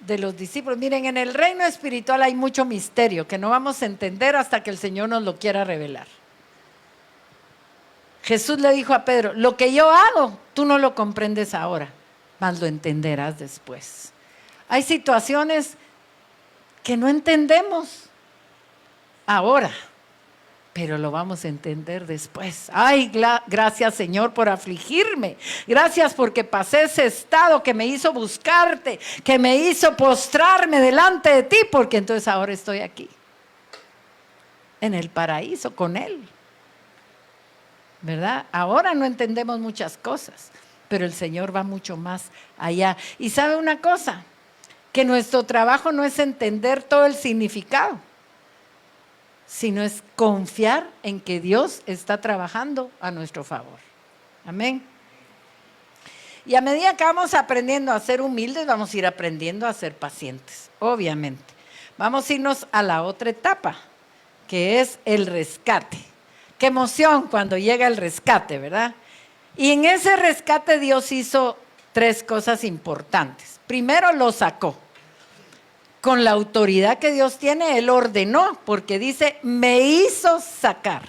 A: de los discípulos, miren, en el reino espiritual hay mucho misterio que no vamos a entender hasta que el Señor nos lo quiera revelar. Jesús le dijo a Pedro, lo que yo hago, tú no lo comprendes ahora, mas lo entenderás después. Hay situaciones que no entendemos ahora, pero lo vamos a entender después. Ay, gracias Señor por afligirme. Gracias porque pasé ese estado que me hizo buscarte, que me hizo postrarme delante de ti, porque entonces ahora estoy aquí, en el paraíso con Él. ¿Verdad? Ahora no entendemos muchas cosas, pero el Señor va mucho más allá. Y sabe una cosa, que nuestro trabajo no es entender todo el significado, sino es confiar en que Dios está trabajando a nuestro favor. Amén. Y a medida que vamos aprendiendo a ser humildes, vamos a ir aprendiendo a ser pacientes, obviamente. Vamos a irnos a la otra etapa, que es el rescate. Qué emoción cuando llega el rescate, ¿verdad? Y en ese rescate Dios hizo 3 cosas importantes. Primero, lo sacó. Con la autoridad que Dios tiene, Él ordenó, porque dice, me hizo sacar.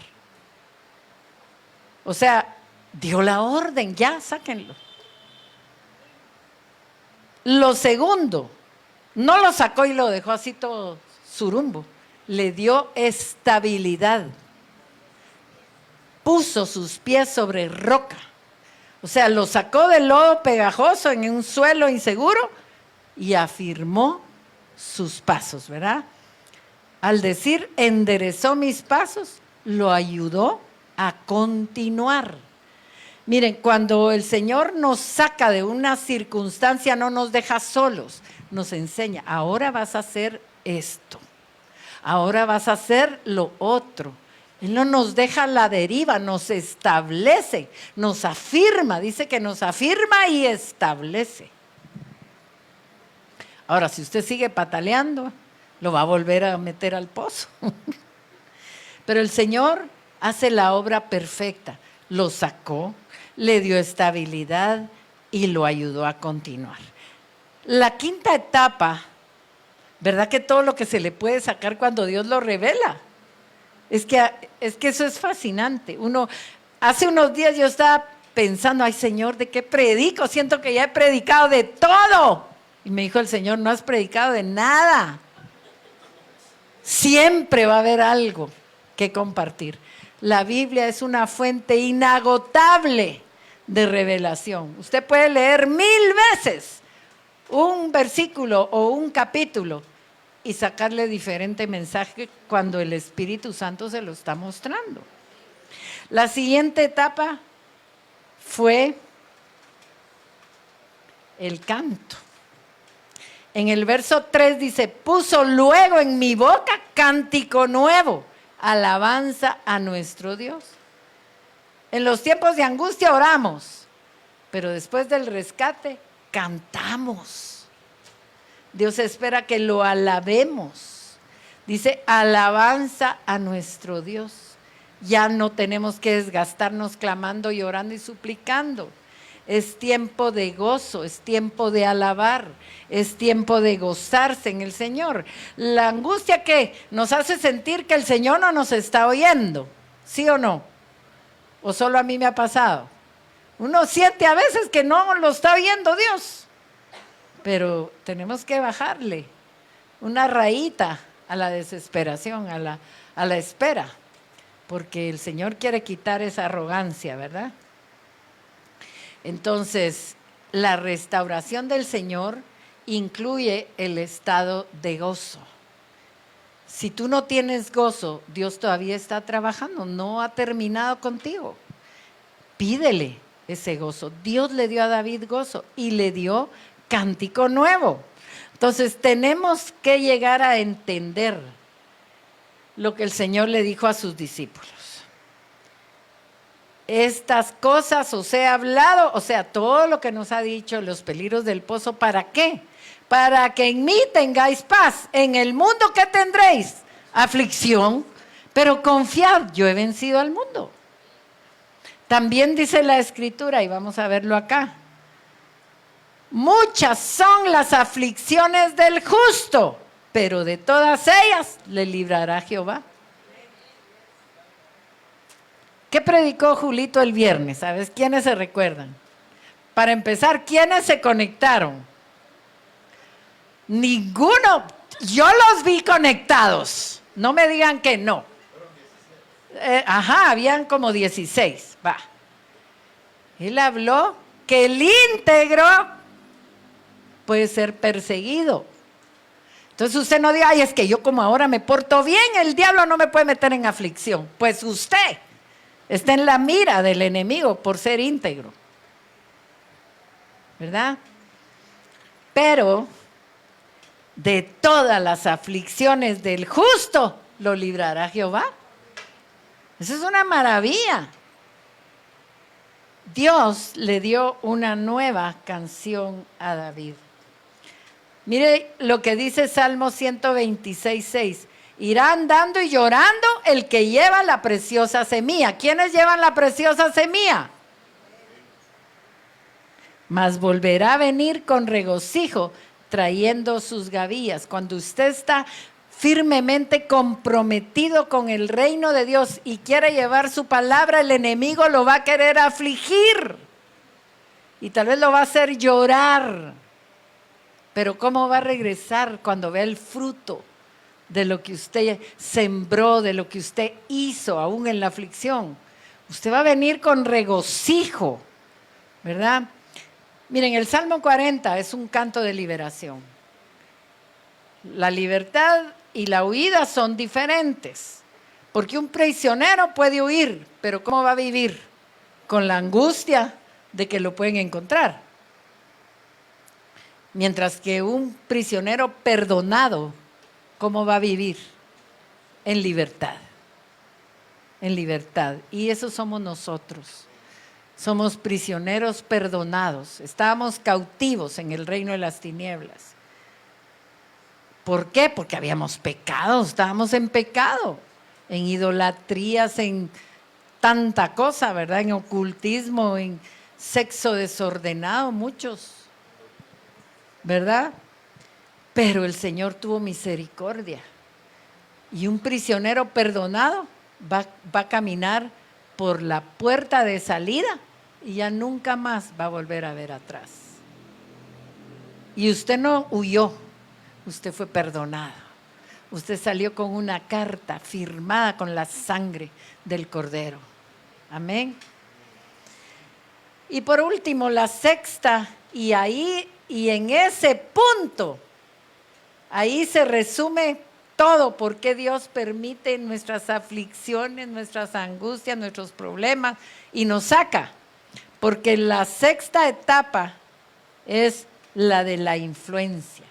A: O sea, dio la orden, ya, sáquenlo. Lo segundo, no lo sacó y lo dejó así todo surumbo. Le dio estabilidad. Puso sus pies sobre roca. O sea, lo sacó del lodo pegajoso en un suelo inseguro y afirmó sus pasos, ¿verdad? Al decir, enderezó mis pasos, lo ayudó a continuar. Miren, cuando el Señor nos saca de una circunstancia, no nos deja solos, nos enseña, ahora vas a hacer esto, ahora vas a hacer lo otro. Él no nos deja a la deriva, nos establece, nos afirma, dice que nos afirma y establece. Ahora, si usted sigue pataleando, lo va a volver a meter al pozo. Pero el Señor hace la obra perfecta, lo sacó, le dio estabilidad y lo ayudó a continuar. La quinta etapa, ¿verdad que todo lo que se le puede sacar cuando Dios lo revela? Es que eso es fascinante. Hace unos días yo estaba pensando, ay Señor, ¿de qué predico? Siento que ya he predicado de todo. Y me dijo el Señor, no has predicado de nada. Siempre va a haber algo que compartir. La Biblia es una fuente inagotable de revelación. Usted puede leer 1000 veces un versículo o un capítulo y sacarle diferente mensaje cuando el Espíritu Santo se lo está mostrando. La siguiente etapa fue el canto. En el verso 3 dice, puso luego en mi boca cántico nuevo, alabanza a nuestro Dios. En los tiempos de angustia oramos, pero después del rescate cantamos. Dios espera que lo alabemos. Dice, alabanza a nuestro Dios. Ya no tenemos que desgastarnos clamando, llorando y suplicando. Es tiempo de gozo, es tiempo de alabar, es tiempo de gozarse en el Señor. La angustia que nos hace sentir que el Señor no nos está oyendo, ¿sí o no? ¿O solo a mí me ha pasado? Uno siente a veces que no lo está oyendo Dios, pero tenemos que bajarle una rayita a la desesperación, a la espera, porque el Señor quiere quitar esa arrogancia, ¿verdad? Entonces, la restauración del Señor incluye el estado de gozo. Si tú no tienes gozo, Dios todavía está trabajando, no ha terminado contigo. Pídele ese gozo. Dios le dio a David gozo y le dio cántico nuevo. Entonces, tenemos que llegar a entender lo que el Señor le dijo a sus discípulos. Estas cosas os he hablado, o sea, todo lo que nos ha dicho, los peligros del pozo, ¿para qué? Para que en mí tengáis paz. En el mundo, ¿qué tendréis? Aflicción, pero confiad, yo he vencido al mundo. También dice la Escritura, y vamos a verlo acá, muchas son las aflicciones del justo, pero de todas ellas le librará Jehová. ¿Qué predicó Julito el viernes? ¿Sabes quiénes se recuerdan? Para empezar, ¿quiénes se conectaron? Ninguno. Yo los vi conectados. No me digan que no. Habían como 16. Va. Él habló que el íntegro puede ser perseguido. Entonces usted no diga, ay, es que yo como ahora me porto bien, el diablo no me puede meter en aflicción. Pues usted está en la mira del enemigo por ser íntegro, ¿verdad? Pero de todas las aflicciones del justo lo librará Jehová. Eso es una maravilla. Dios le dio una nueva canción a David. Mire lo que dice Salmo 126:6. Irá andando y llorando el que lleva la preciosa semilla. ¿Quiénes llevan la preciosa semilla? mas volverá a venir con regocijo trayendo sus gavillas. Cuando usted está firmemente comprometido con el reino de Dios y quiere llevar su palabra, el enemigo lo va a querer afligir y tal vez lo va a hacer llorar. Pero ¿cómo va a regresar cuando vea el fruto de lo que usted sembró, de lo que usted hizo aún en la aflicción? Usted va a venir con regocijo, ¿verdad? Miren, el Salmo 40 es un canto de liberación. La libertad y la huida son diferentes, porque un prisionero puede huir, pero ¿cómo va a vivir? Con la angustia de que lo pueden encontrar. Mientras que un prisionero perdonado, ¿cómo va a vivir? En libertad. En libertad. Y eso somos nosotros. Somos prisioneros perdonados. Estábamos cautivos en el reino de las tinieblas. ¿Por qué? Porque habíamos pecado, estábamos en pecado, en idolatrías, en tanta cosa, ¿verdad? En ocultismo, en sexo desordenado, muchos, ¿verdad? Pero el Señor tuvo misericordia. Y un prisionero perdonado va a caminar por la puerta de salida y ya nunca más va a volver a ver atrás. Y usted no huyó, usted fue perdonado. Usted salió con una carta firmada con la sangre del Cordero. Amén. Y por último, la sexta, y en ese punto, ahí se resume todo, por qué Dios permite nuestras aflicciones, nuestras angustias, nuestros problemas y nos saca. Porque la sexta etapa es la de la influencia.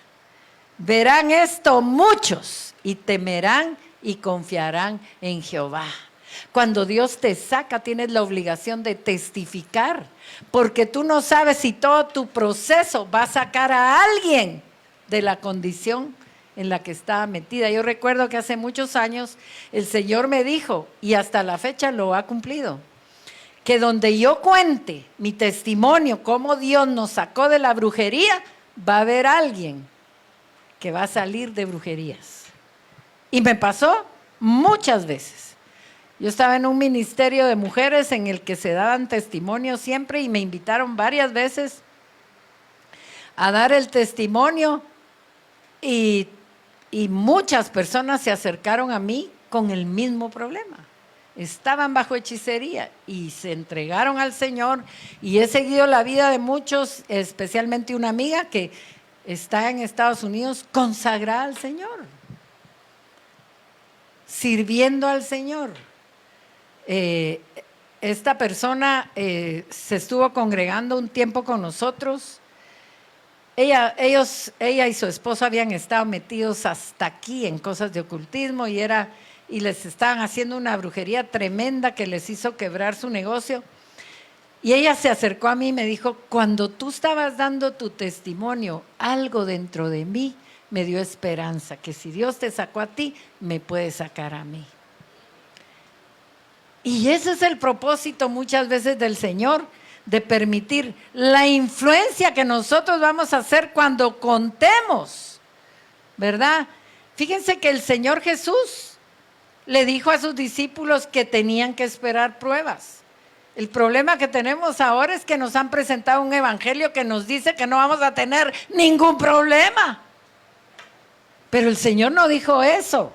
A: Verán esto muchos y temerán y confiarán en Jehová. Cuando Dios te saca, tienes la obligación de testificar, porque tú no sabes si todo tu proceso va a sacar a alguien de la condición en la que estaba metida. Yo recuerdo que hace muchos años el Señor me dijo, y hasta la fecha lo ha cumplido, que donde yo cuente mi testimonio, cómo Dios nos sacó de la brujería, va a haber alguien que va a salir de brujerías. Y me pasó muchas veces. Yo estaba en un ministerio de mujeres en el que se daban testimonios siempre y me invitaron varias veces a dar el testimonio y muchas personas se acercaron a mí con el mismo problema. Estaban bajo hechicería y se entregaron al Señor y he seguido la vida de muchos, especialmente una amiga que está en Estados Unidos consagrada al Señor, sirviendo al Señor. Esta persona se estuvo congregando un tiempo con nosotros. Ella y su esposo habían estado metidos hasta aquí en cosas de ocultismo y les estaban haciendo una brujería tremenda que les hizo quebrar su negocio. Y ella se acercó a mí y me dijo, cuando tú estabas dando tu testimonio, algo dentro de mí me dio esperanza, que si Dios te sacó a ti, me puede sacar a mí. Y ese es el propósito muchas veces del Señor, de permitir la influencia que nosotros vamos a hacer cuando contemos, ¿verdad? Fíjense que el Señor Jesús le dijo a sus discípulos que tenían que esperar pruebas. El problema que tenemos ahora es que nos han presentado un evangelio que nos dice que no vamos a tener ningún problema. Pero el Señor no dijo eso.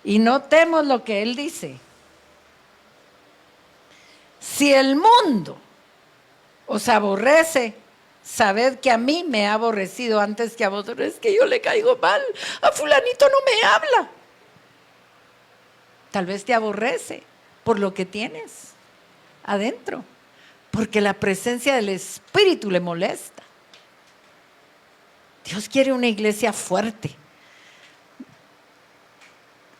A: Y notemos lo que Él dice. Si el mundo os aborrece, sabed que a mí me ha aborrecido antes que a vosotros. Es que yo le caigo mal, a fulanito no me habla. Tal vez te aborrece por lo que tienes adentro, porque la presencia del Espíritu le molesta. Dios quiere una iglesia fuerte.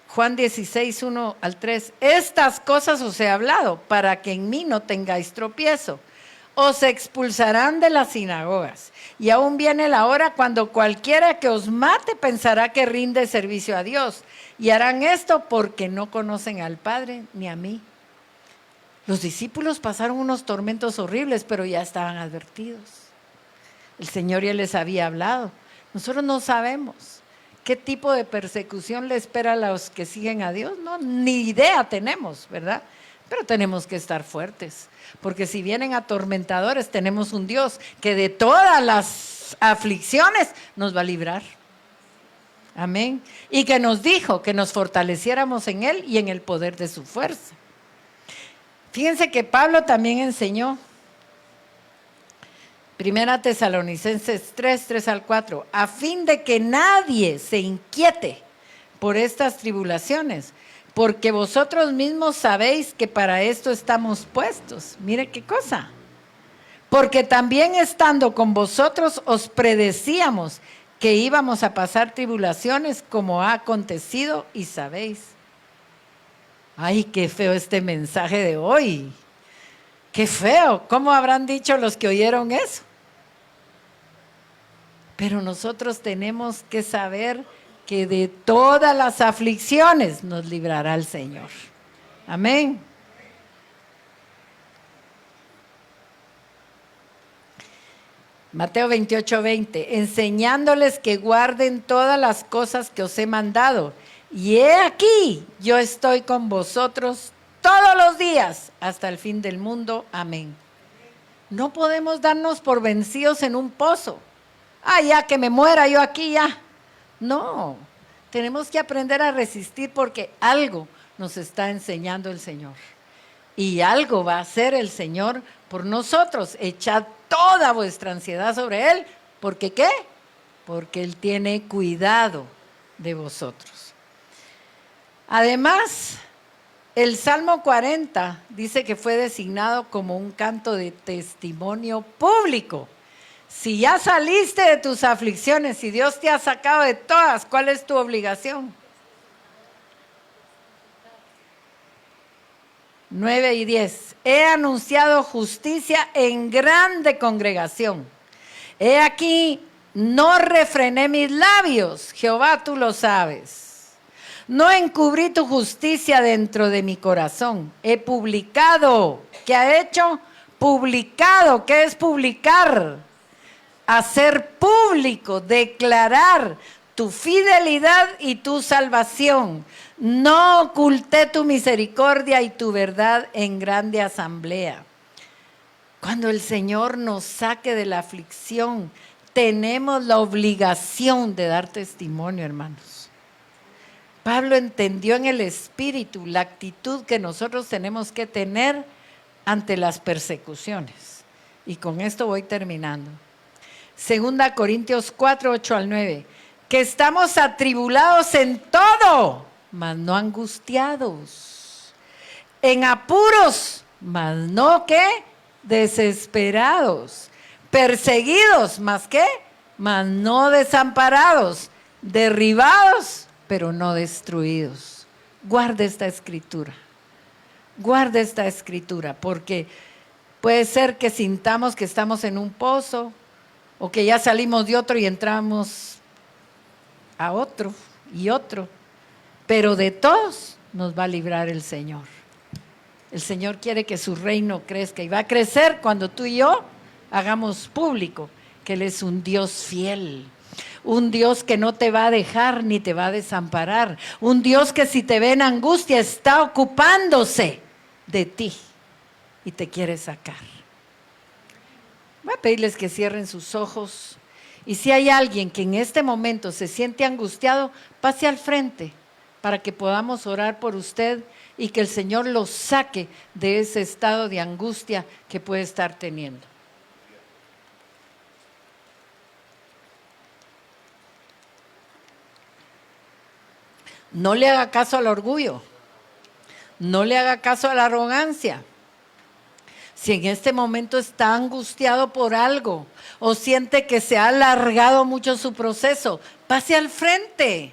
A: Juan 16, 1 al 3. Estas cosas os he hablado para que en mí no tengáis tropiezo. Os expulsarán de las sinagogas. Y aún viene la hora cuando cualquiera que os mate pensará que rinde servicio a Dios. Y harán esto porque no conocen al Padre ni a mí. Los discípulos pasaron unos tormentos horribles, pero ya estaban advertidos. El Señor ya les había hablado. Nosotros no sabemos qué tipo de persecución le espera a los que siguen a Dios. No, ni idea tenemos, ¿verdad? Pero tenemos que estar fuertes, porque si vienen atormentadores, tenemos un Dios que de todas las aflicciones nos va a librar. Amén. Y que nos dijo que nos fortaleciéramos en Él y en el poder de su fuerza. Fíjense que Pablo también enseñó, Primera Tesalonicenses 3:3-4, a fin de que nadie se inquiete por estas tribulaciones, porque vosotros mismos sabéis que para esto estamos puestos. Mire qué cosa. Porque también estando con vosotros os predecíamos que íbamos a pasar tribulaciones como ha acontecido y sabéis. Ay, qué feo este mensaje de hoy. Qué feo. ¿Cómo habrán dicho los que oyeron eso? Pero nosotros tenemos que saber que de todas las aflicciones nos librará el Señor. Amén. Mateo 28:20, enseñándoles que guarden todas las cosas que os he mandado. Y he aquí, yo estoy con vosotros todos los días hasta el fin del mundo. Amén. No podemos darnos por vencidos en un pozo. Ya que me muera yo aquí ya. No, tenemos que aprender a resistir porque algo nos está enseñando el Señor. Y algo va a hacer el Señor por nosotros. Echad toda vuestra ansiedad sobre Él. ¿Por qué qué? Porque Él tiene cuidado de vosotros. Además, el Salmo 40 dice que fue designado como un canto de testimonio público. Si ya saliste de tus aflicciones, si Dios te ha sacado de todas, ¿cuál es tu obligación? 9 y 10. He anunciado justicia en grande congregación. He aquí, no refrené mis labios. Jehová, tú lo sabes. No encubrí tu justicia dentro de mi corazón. He publicado. ¿Qué ha hecho? Publicado. ¿Qué es publicar? Hacer público, declarar tu fidelidad y tu salvación. No oculté tu misericordia y tu verdad en grande asamblea. Cuando el Señor nos saque de la aflicción, tenemos la obligación de dar testimonio, hermanos. Pablo entendió en el Espíritu la actitud que nosotros tenemos que tener ante las persecuciones. Y con esto voy terminando. 2 Corintios 4:8-9. Que estamos atribulados en todo, mas no angustiados. En apuros, mas no ¿qué? Desesperados. Perseguidos, mas ¿qué? Mas no desamparados. Derribados, pero no destruidos. Guarda esta escritura. Guarda esta escritura, porque puede ser que sintamos que estamos en un pozo, o que ya salimos de otro y entramos a otro y otro. Pero de todos nos va a librar el Señor. El Señor quiere que su reino crezca y va a crecer cuando tú y yo hagamos público que Él es un Dios fiel. Un Dios que no te va a dejar ni te va a desamparar. Un Dios que si te ve en angustia está ocupándose de ti y te quiere sacar. Voy a pedirles que cierren sus ojos. Y si hay alguien que en este momento se siente angustiado, pase al frente para que podamos orar por usted y que el Señor lo saque de ese estado de angustia que puede estar teniendo. No le haga caso al orgullo. No le haga caso a la arrogancia. Si en este momento está angustiado por algo o siente que se ha alargado mucho su proceso, pase al frente.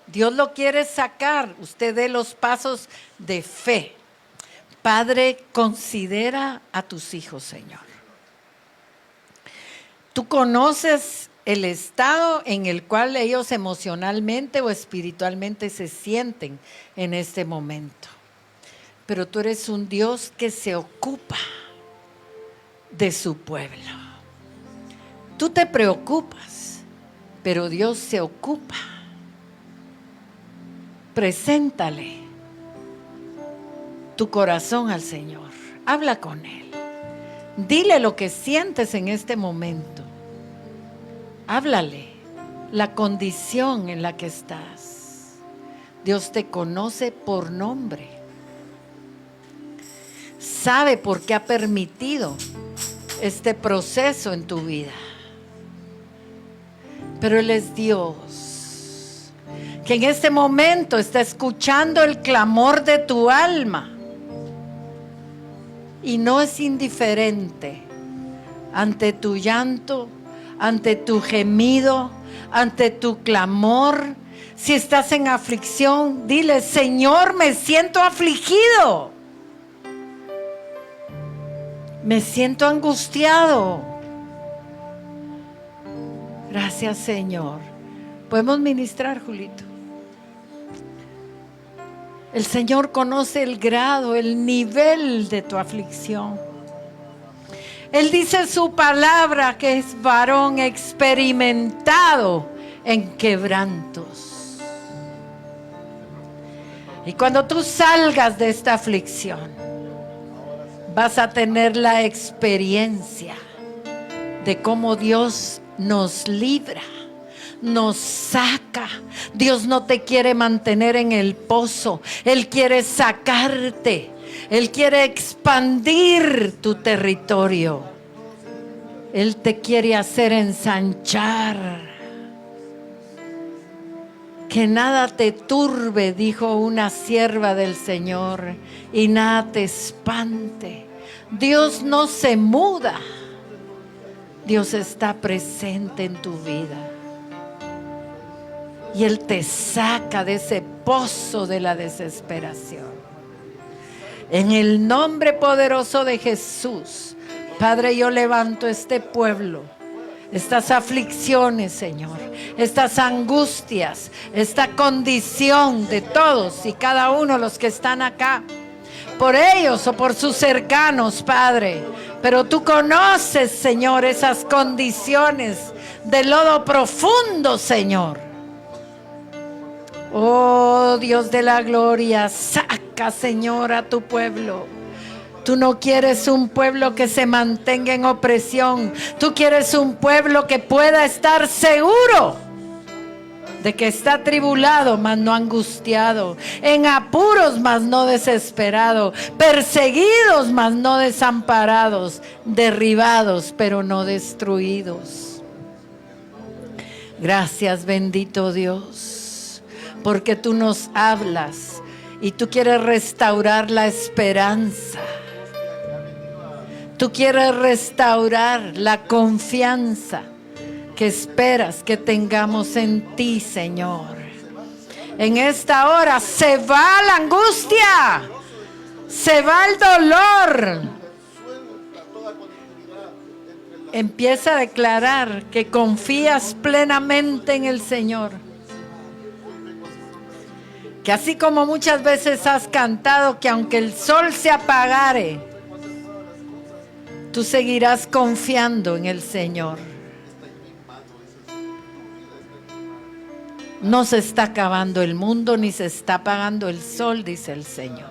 A: Dios lo quiere sacar. Usted dé los pasos de fe. Padre, considera a tus hijos, Señor. Tú conoces el estado en el cual ellos emocionalmente o espiritualmente se sienten en este momento. pero tú eres un Dios que se ocupa de su pueblo. Tú te preocupas, pero Dios se ocupa. Preséntale tu corazón al Señor. Habla con Él. Dile lo que sientes en este momento. Háblale la condición en la que estás. Dios te conoce por nombre. Sabe por qué ha permitido este proceso en tu vida. Pero Él es Dios, que en este momento está escuchando el clamor de tu alma. Y no es indiferente ante tu llanto, ante tu gemido, ante tu clamor. Si estás en aflicción, dile: Señor, me siento afligido. Me siento angustiado. Gracias, Señor. ¿Podemos ministrar, Julito? El Señor conoce el grado, el nivel de tu aflicción. Él dice en su palabra que es varón experimentado en quebrantos. Y cuando tú salgas de esta aflicción, vas a tener la experiencia de cómo Dios nos libra, nos saca. Dios no te quiere mantener en el pozo. Él quiere sacarte. Él quiere expandir tu territorio. Él te quiere hacer ensanchar. Que nada te turbe, dijo una sierva del Señor, y nada te espante. Dios no se muda. Dios está presente en tu vida. Y Él te saca de ese pozo de la desesperación. En el nombre poderoso de Jesús, Padre, yo levanto este pueblo, estas aflicciones, Señor, estas angustias, esta condición de todos y cada uno de los que están acá, por ellos o por sus cercanos, Padre. Pero tú conoces, Señor, esas condiciones de lodo profundo, Señor. Oh, Dios de la gloria, saca, Señor, a tu pueblo. Tú no quieres un pueblo que se mantenga en opresión. Tú quieres un pueblo que pueda estar seguro de que está atribulado, mas no angustiado, en apuros, mas no desesperado, perseguidos, mas no desamparados, derribados, pero no destruidos. Gracias, bendito Dios, porque tú nos hablas y tú quieres restaurar la esperanza. Tú quieres restaurar la confianza que esperas que tengamos en ti, Señor. En esta hora se va la angustia, se va el dolor. Empieza a declarar que confías plenamente en el Señor. Que así como muchas veces has cantado que aunque el sol se apagare, tú seguirás confiando en el Señor. No se está acabando el mundo ni se está apagando el sol, dice el Señor.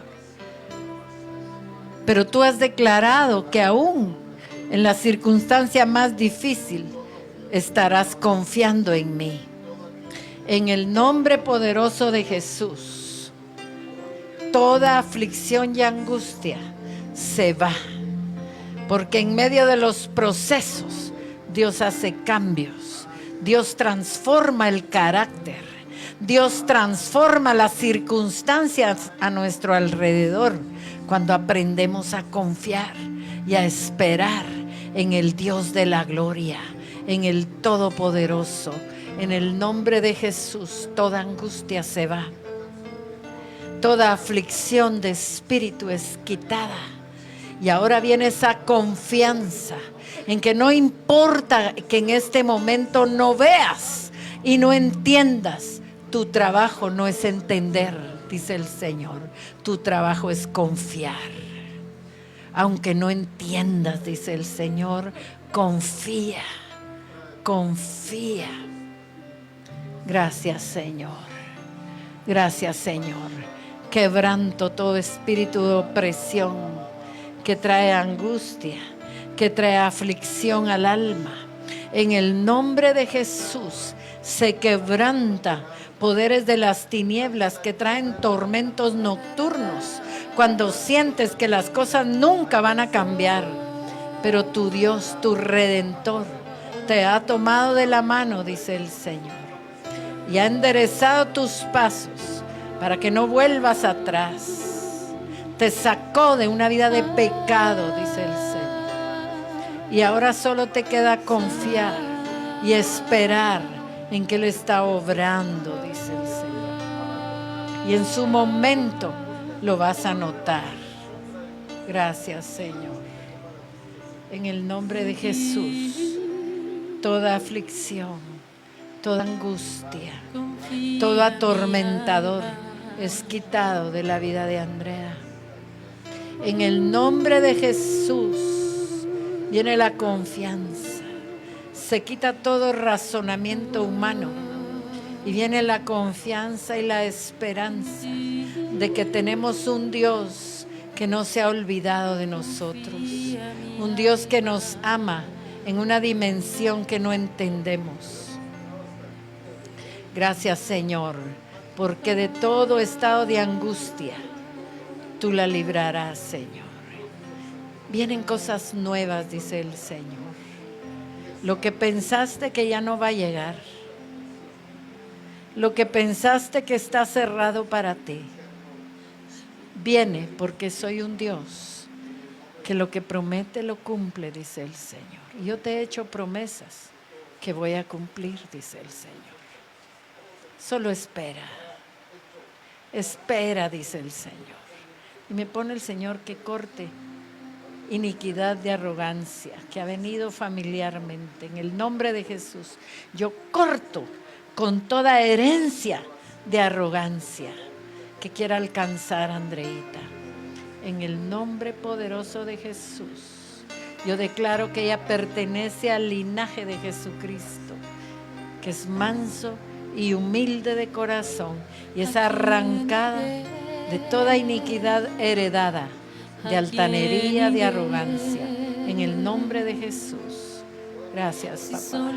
A: Pero tú has declarado que aún en la circunstancia más difícil estarás confiando en mí. En el nombre poderoso de Jesús, toda aflicción y angustia se va. Porque en medio de los procesos, Dios hace cambios. Dios transforma el carácter. Dios transforma las circunstancias a nuestro alrededor cuando aprendemos a confiar y a esperar en el Dios de la gloria, en el Todopoderoso. En el nombre de Jesús, toda angustia se va. Toda aflicción de espíritu es quitada. Y ahora viene esa confianza en que no importa que en este momento no veas y no entiendas, tu trabajo no es entender. dice el Señor. Tu trabajo es confiar. Aunque no entiendas, dice el Señor, confía, confía. Gracias, Señor. Gracias, Señor. Quebranto todo espíritu de opresión que trae angustia, que trae aflicción al alma. En el nombre de Jesús se quebranta poderes de las tinieblas que traen tormentos nocturnos, cuando sientes que las cosas nunca van a cambiar, pero tu Dios, tu Redentor, te ha tomado de la mano, dice el Señor, y ha enderezado tus pasos para que no vuelvas atrás. Te sacó de una vida de pecado, dice el Señor, y ahora solo te queda confiar y esperar en que Él está obrando, dice el Señor, y en su momento lo vas a notar. Gracias, Señor. En el nombre de Jesús, toda aflicción, toda angustia, todo atormentador es quitado de la vida de Andrea. En el nombre de Jesús viene la confianza. Se quita todo razonamiento humano y viene la confianza y la esperanza de que tenemos un Dios que no se ha olvidado de nosotros, un Dios que nos ama en una dimensión que no entendemos. Gracias, Señor, porque de todo estado de angustia tú la librarás, Señor. Vienen cosas nuevas, dice el Señor. Lo que pensaste que ya no va a llegar, lo que pensaste que está cerrado para ti, viene porque soy un Dios que lo que promete lo cumple, dice el Señor. Y yo te he hecho promesas que voy a cumplir, dice el Señor. Solo espera, espera, dice el Señor. Y me pone el Señor que corte iniquidad de arrogancia que ha venido familiarmente. En el nombre de Jesús, yo corto con toda herencia de arrogancia que quiera alcanzar a Andreita. En el nombre poderoso de Jesús, yo declaro que ella pertenece al linaje de Jesucristo, que es manso y humilde de corazón, y es arrancada de toda iniquidad heredada, de altanería, de arrogancia, en el nombre de Jesús. Gracias, papá.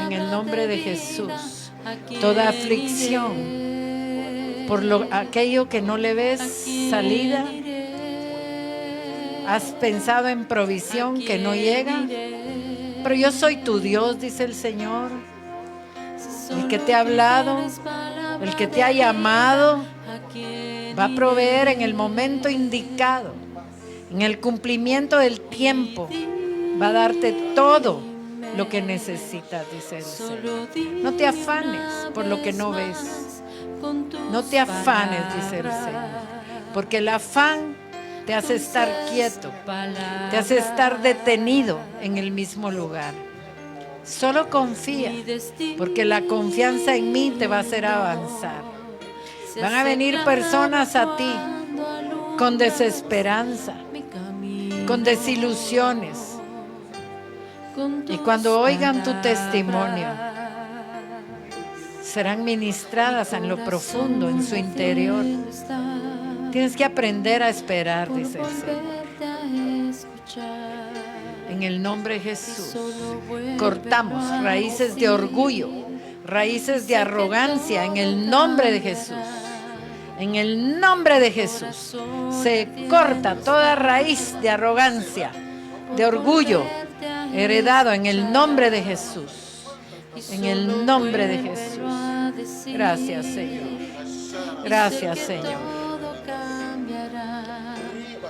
A: En el nombre de Jesús, toda aflicción por aquello que no le ves salida, has pensado en provisión que no llega, pero yo soy tu Dios, dice el Señor, el que te ha hablado, el que te ha llamado, va a proveer en el momento indicado, en el cumplimiento del tiempo, va a darte todo lo que necesitas, dice el Señor. No te afanes por lo que no ves, no te afanes, dice el Señor, porque el afán te hace estar quieto, te hace estar detenido en el mismo lugar. Solo confía, porque la confianza en mí te va a hacer avanzar. Van a venir personas a ti con desesperanza, con desilusiones, y cuando oigan tu testimonio, serán ministradas en lo profundo, en su interior. Tienes que aprender a esperar, dice el Señor. En el nombre de Jesús, cortamos raíces de orgullo, raíces de arrogancia, en el nombre de Jesús. En el nombre de Jesús se corta toda raíz de arrogancia, de orgullo heredado en el nombre de Jesús. En el nombre de Jesús. Gracias, Señor. Gracias, Señor.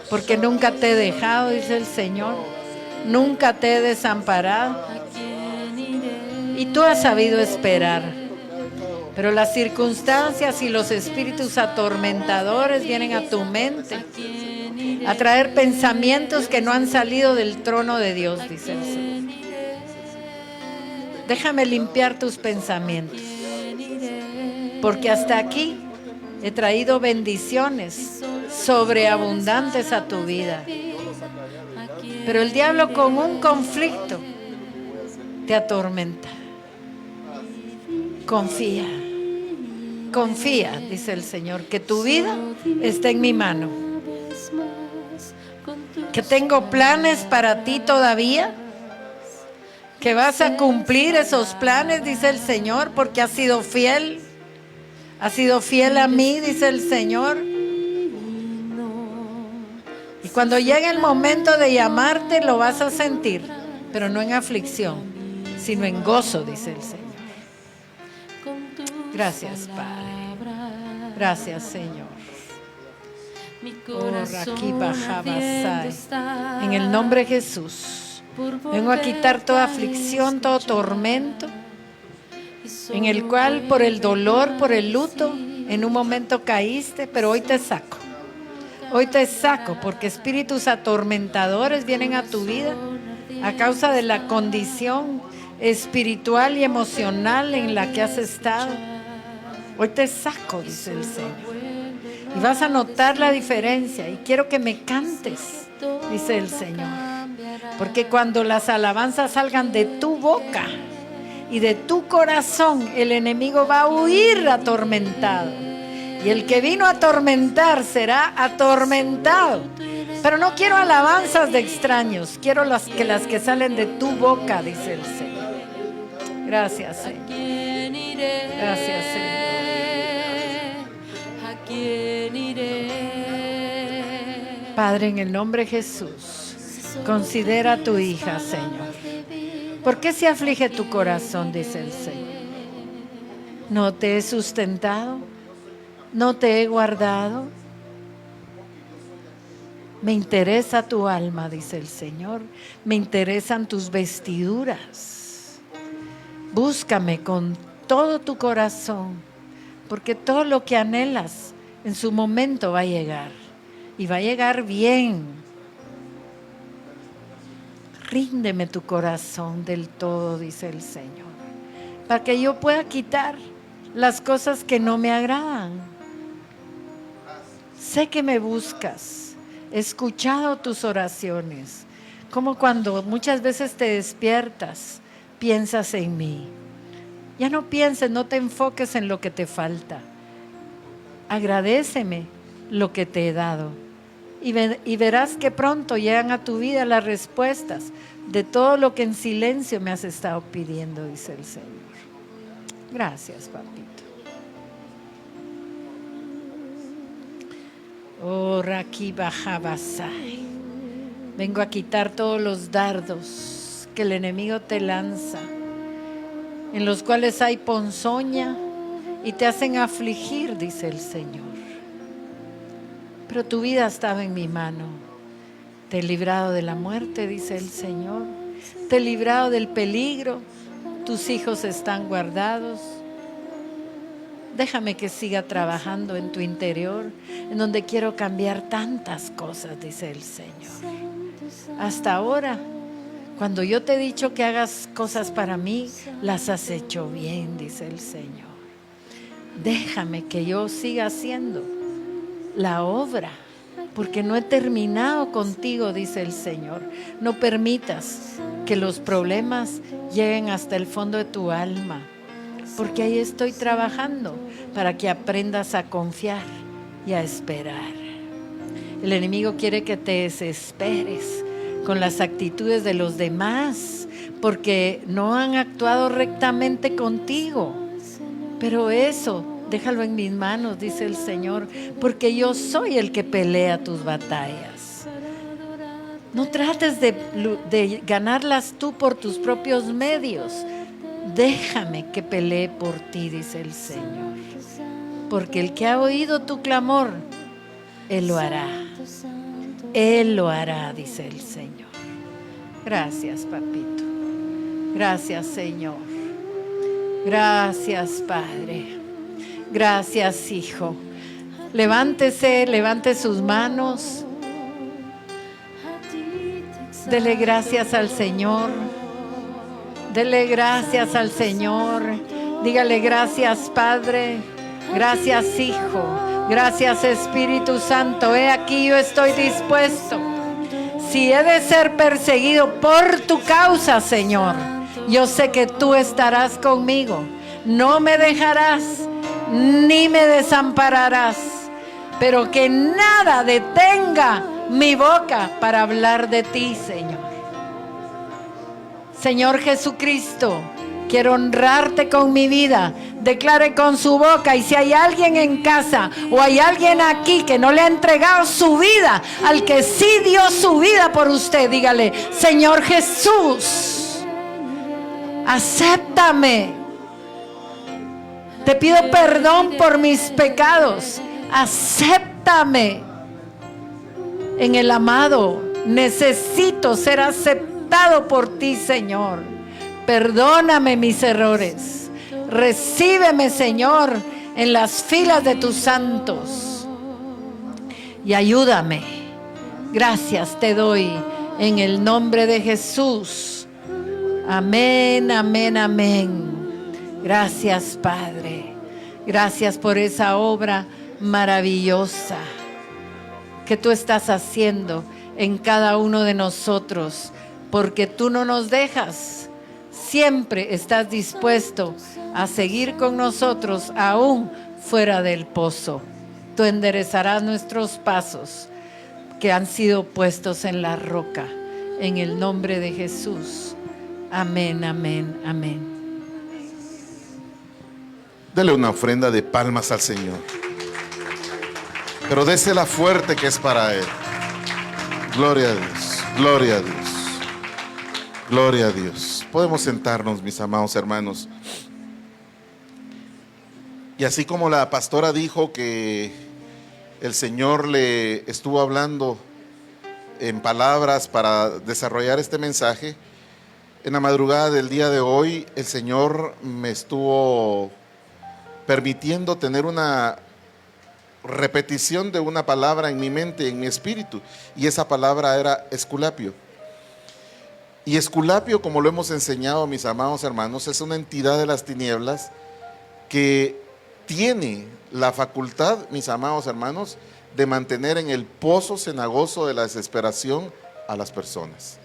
A: Porque nunca te he dejado, dice el Señor. Nunca te he desamparado. Y tú has sabido esperar. Pero las circunstancias y los espíritus atormentadores vienen a tu mente a traer pensamientos que no han salido del trono de Dios, dice el Señor. Déjame limpiar tus pensamientos, porque hasta aquí He traído bendiciones sobreabundantes a tu vida. Pero el diablo con un conflicto te atormenta. Confía, confía, dice el Señor, que tu vida está en mi mano. Que tengo planes para ti todavía. Que vas a cumplir esos planes, dice el Señor, porque has sido fiel. Has sido fiel a mí, dice el Señor. Y cuando llegue el momento de llamarte, lo vas a sentir, pero no en aflicción, sino en gozo, dice el Señor. Gracias, Padre. Gracias, Señor. En el nombre de Jesús, vengo a quitar toda aflicción, todo tormento, en el cual por el dolor, por el luto, en un momento caíste, pero hoy te saco. Hoy te saco porque espíritus atormentadores vienen a tu vida a causa de la condición espiritual y emocional en la que has estado. Hoy te saco, dice el Señor. Y vas a notar la diferencia. Y quiero que me cantes, dice el Señor. Porque cuando las alabanzas salgan de tu boca y de tu corazón, el enemigo va a huir atormentado. Y el que vino a atormentar será atormentado. Pero no quiero alabanzas de extraños. Quiero las que salen de tu boca, dice el Señor. Gracias, Señor. Gracias, Señor. Padre, en el nombre de Jesús, considera a tu hija, Señor. ¿Por qué se aflige tu corazón? Dice el Señor. ¿No te he sustentado? ¿No te he guardado? Me interesa tu alma, dice el Señor. Me interesan tus vestiduras. Búscame con todo tu corazón, porque todo lo que anhelas en su momento va a llegar. Y va a llegar bien. Ríndeme tu corazón del todo, dice el Señor, para que yo pueda quitar las cosas que no me agradan. Sé que me buscas, he escuchado tus oraciones, como cuando muchas veces te despiertas, piensas en mí. Ya no pienses, no te enfoques en lo que te falta. Agradéceme lo que te he dado y verás que pronto llegan a tu vida las respuestas de todo lo que en silencio me has estado pidiendo, dice el Señor. Gracias, papito. Oh, Raki Bajabasai. Vengo a quitar todos los dardos que el enemigo te lanza, en los cuales hay ponzoña y te hacen afligir, dice el Señor. Pero tu vida estaba en mi mano. Te he librado de la muerte, dice el Señor. Te he librado del peligro. Tus hijos están guardados. Déjame que siga trabajando en tu interior, en donde quiero cambiar tantas cosas, dice el Señor. Hasta ahora, cuando yo te he dicho que hagas cosas para mí, las has hecho bien, dice el Señor. Déjame que yo siga haciendo la obra, porque no he terminado contigo, dice el Señor. No permitas que los problemas lleguen hasta el fondo de tu alma, porque ahí estoy trabajando para que aprendas a confiar y a esperar. El enemigo quiere que te desesperes con las actitudes de los demás, porque no han actuado rectamente contigo. Pero eso, déjalo en mis manos, dice el Señor, porque yo soy el que pelea tus batallas. No trates de ganarlas tú por tus propios medios. Déjame que pelee por ti, dice el Señor. Porque el que ha oído tu clamor, Él lo hará. Él lo hará, dice el Señor. Gracias, papito. Gracias, Señor. Gracias, Padre. Gracias, Hijo. Levántese, levante sus manos. Dele gracias al Señor. Dele gracias al Señor. Dígale gracias, Padre. Gracias, Hijo. Gracias, Espíritu Santo. He aquí, yo estoy dispuesto. Si he de ser perseguido por tu causa, Señor, yo sé que tú estarás conmigo. No me dejarás ni me desampararás, pero que nada detenga mi boca para hablar de ti, Señor. Señor Jesucristo, quiero honrarte con mi vida. Declare con su boca, y si hay alguien en casa o hay alguien aquí que no le ha entregado su vida al que sí dio su vida por usted, dígale: Señor Jesús, acéptame. Te pido perdón por mis pecados. Acéptame en el amado. Necesito ser aceptado por ti, Señor. Perdóname mis errores. Recíbeme, Señor, en las filas de tus santos. Y ayúdame. Gracias te doy en el nombre de Jesús. Amén, amén, amén. Gracias, Padre. Gracias por esa obra maravillosa que tú estás haciendo en cada uno de nosotros, porque tú no nos dejas. Siempre estás dispuesto a seguir con nosotros, aún fuera del pozo. Tú enderezarás nuestros pasos que han sido puestos en la roca, en el nombre de Jesús. Amén, amén, amén.
B: Dele una ofrenda de palmas al Señor, pero désela fuerte, que es para Él. Gloria a Dios, gloria a Dios, gloria a Dios. Podemos sentarnos, mis amados hermanos. Y así como la pastora dijo que el Señor le estuvo hablando en palabras para desarrollar este mensaje, en la madrugada del día de hoy el Señor me estuvo permitiendo tener una repetición de una palabra en mi mente, en mi espíritu, y esa palabra era Esculapio. Y Esculapio, como lo hemos enseñado, mis amados hermanos, es una entidad de las tinieblas que tiene la facultad, mis amados hermanos, de mantener en el pozo cenagoso de la desesperación a las personas,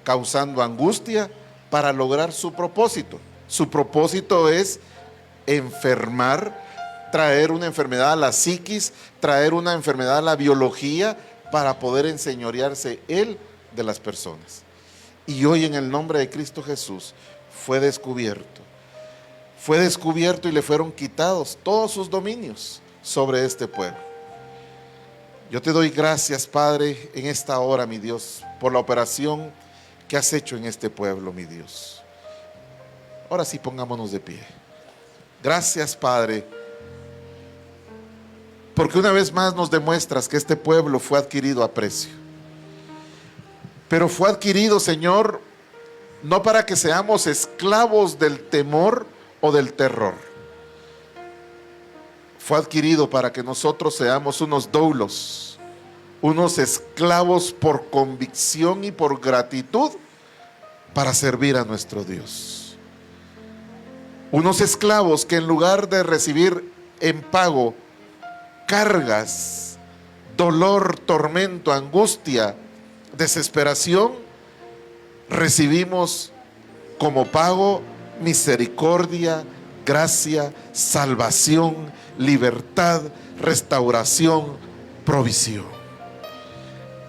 B: causando angustia para lograr su propósito. Su propósito es enfermar, traer una enfermedad a la psiquis, traer una enfermedad a la biología, para poder enseñorearse él de las personas. Y hoy, en el nombre de Cristo Jesús, fue descubierto y le fueron quitados todos sus dominios sobre este pueblo. Yo te doy gracias, Padre, en esta hora, mi Dios, por la operación que has hecho en este pueblo, mi Dios. Ahora sí, pongámonos de pie. Gracias, Padre, porque una vez más nos demuestras que este pueblo fue adquirido a precio. Pero fue adquirido, Señor, no para que seamos esclavos del temor o del terror. Fue adquirido para que nosotros seamos unos doulos, unos esclavos por convicción y por gratitud, para servir a nuestro Dios. Unos esclavos que, en lugar de recibir en pago cargas, dolor, tormento, angustia, desesperación, recibimos como pago misericordia, gracia, salvación, libertad, restauración, provisión.